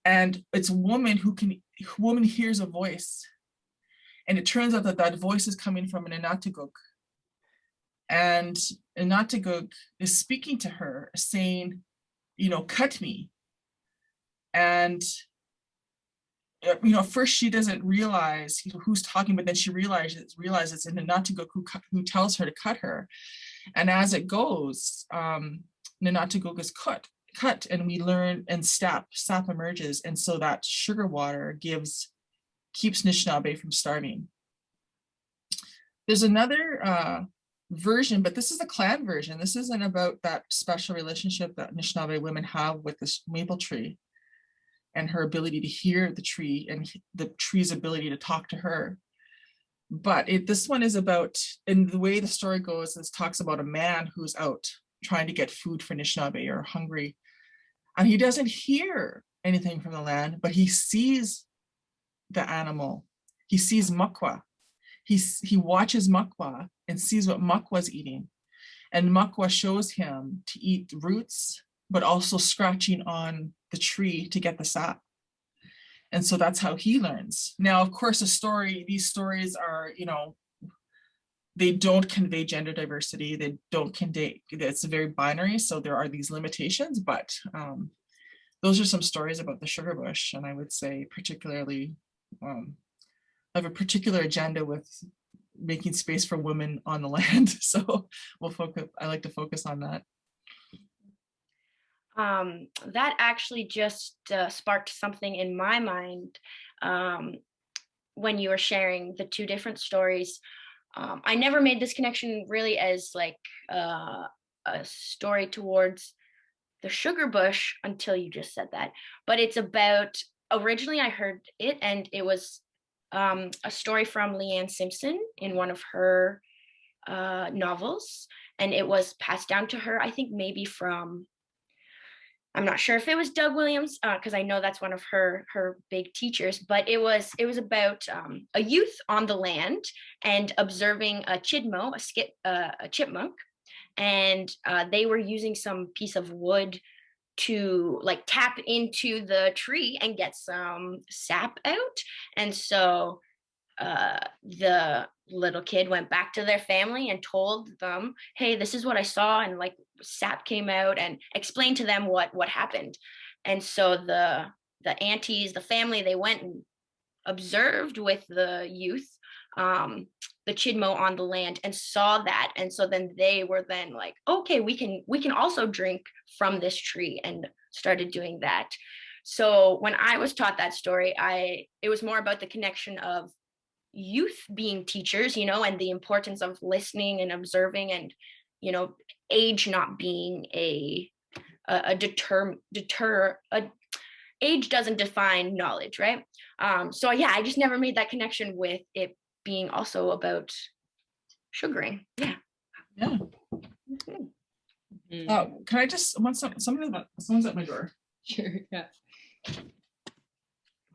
And it's a woman woman hears a voice. And it turns out that voice is coming from an Inataguk. And Inataguk is speaking to her, saying, you know, cut me. And, you know, first she doesn't realize, you know, who's talking, but then she realizes it's an Inataguk who tells her to cut her. And as it goes, Inataguk is cut, and we learn, and sap emerges. And so that sugar water keeps Anishinaabe from starving. There's another version, but this is a clan version. This isn't about that special relationship that Anishinaabe women have with this maple tree and her ability to hear the tree and the tree's ability to talk to her. But this one is about, and the way the story goes is talks about a man who's out trying to get food for Anishinaabe, or hungry. And he doesn't hear anything from the land, but he sees the animal. He sees Makwa. He watches Makwa and sees what Makwa's eating. And Makwa shows him to eat roots, but also scratching on the tree to get the sap. And so that's how he learns. Now, of course, these stories are, you know, they don't convey gender diversity. They don't convey, it's very binary. So there are these limitations, but those are some stories about the sugar bush. And I would say particularly, I have a particular agenda with making space for women on the land. So I like to focus on that. That actually just sparked something in my mind when you were sharing the two different stories. I never made this connection really as like a story towards the sugar bush until you just said that. But it's about, originally I heard it, and it was a story from Leanne Simpson in one of her novels, and it was passed down to her, I think maybe from, I'm not sure if it was Doug Williams, because I know that's one of her big teachers, but it was about a youth on the land and observing a chidmo, a chipmunk, and they were using some piece of wood to like tap into the tree and get some sap out. And so the little kid went back to their family and told them, hey, this is what I saw, and like sap came out, and explained to them what happened. And so the aunties, the family, they went and observed with the youth the chidmo on the land and saw that. And so then they were then like, okay, we can also drink from this tree, and started doing that. So when I was taught that story, it was more about the connection of youth being teachers, you know, and the importance of listening and observing, and, you know, age not being a age doesn't define knowledge, right? So yeah, I just never made that connection with it being also about sugaring. Yeah. Yeah. Can I just someone's at my door. Sure. Yeah.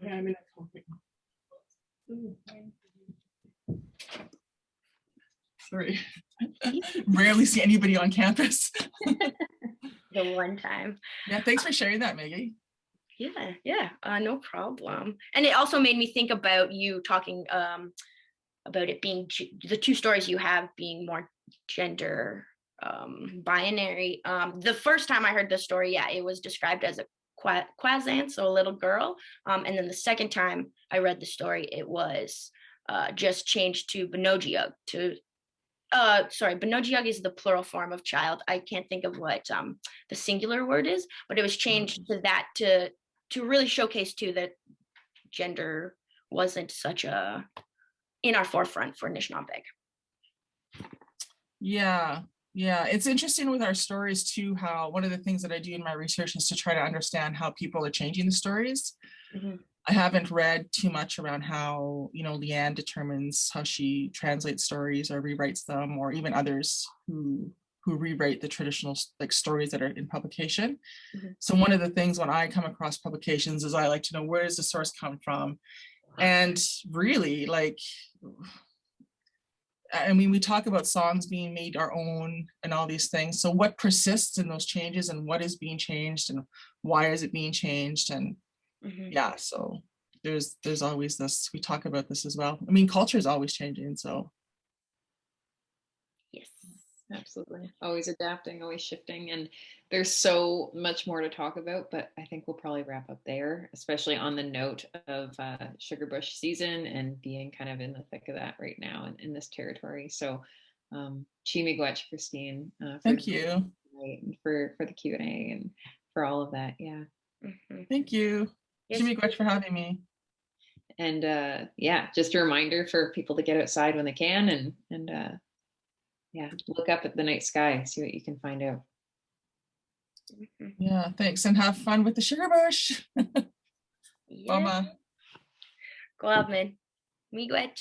Yeah, I'm in a topic. Sorry. Rarely see anybody on campus. The one time. Yeah, thanks for sharing that, Maggie. Yeah, no problem. And it also made me think about you talking about it being the two stories you have being more gender binary. The first time I heard the story, yeah, it was described as a quasant, so a little girl. And then the second time I read the story, it was just changed to Benogiug. Benogiug is the plural form of child. I can't think of what the singular word is, but it was changed to that to really showcase too that gender wasn't such a in our forefront for Anishinaabe. Yeah, it's interesting with our stories too, how one of the things that I do in my research is to try to understand how people are changing the stories. Mm-hmm. I haven't read too much around how, you know, Leanne determines how she translates stories or rewrites them, or even others who rewrite the traditional like stories that are in publication. Mm-hmm. So one of the things when I come across publications is I like to know, where does the source come from? And really, like, I mean, we talk about songs being made our own and all these things. So what persists in those changes, and what is being changed, and why is it being changed? And yeah, so there's always this, we talk about this as well. I mean, culture is always changing, so. Yes, absolutely. Always adapting, always shifting. And there's so much more to talk about, but I think we'll probably wrap up there, especially on the note of sugar bush season and being kind of in the thick of that right now in this territory. So Chimigwech, Christine. Thank you. For the Q&A and for all of that. Yeah. Thank you. Yes. Chimigwech for having me. And yeah, just a reminder for people to get outside when they can, and yeah, look up at the night sky, see what you can find out. Yeah, thanks, and have fun with the sugar bush. Yeah. Mama. Go out, man. Miigwech.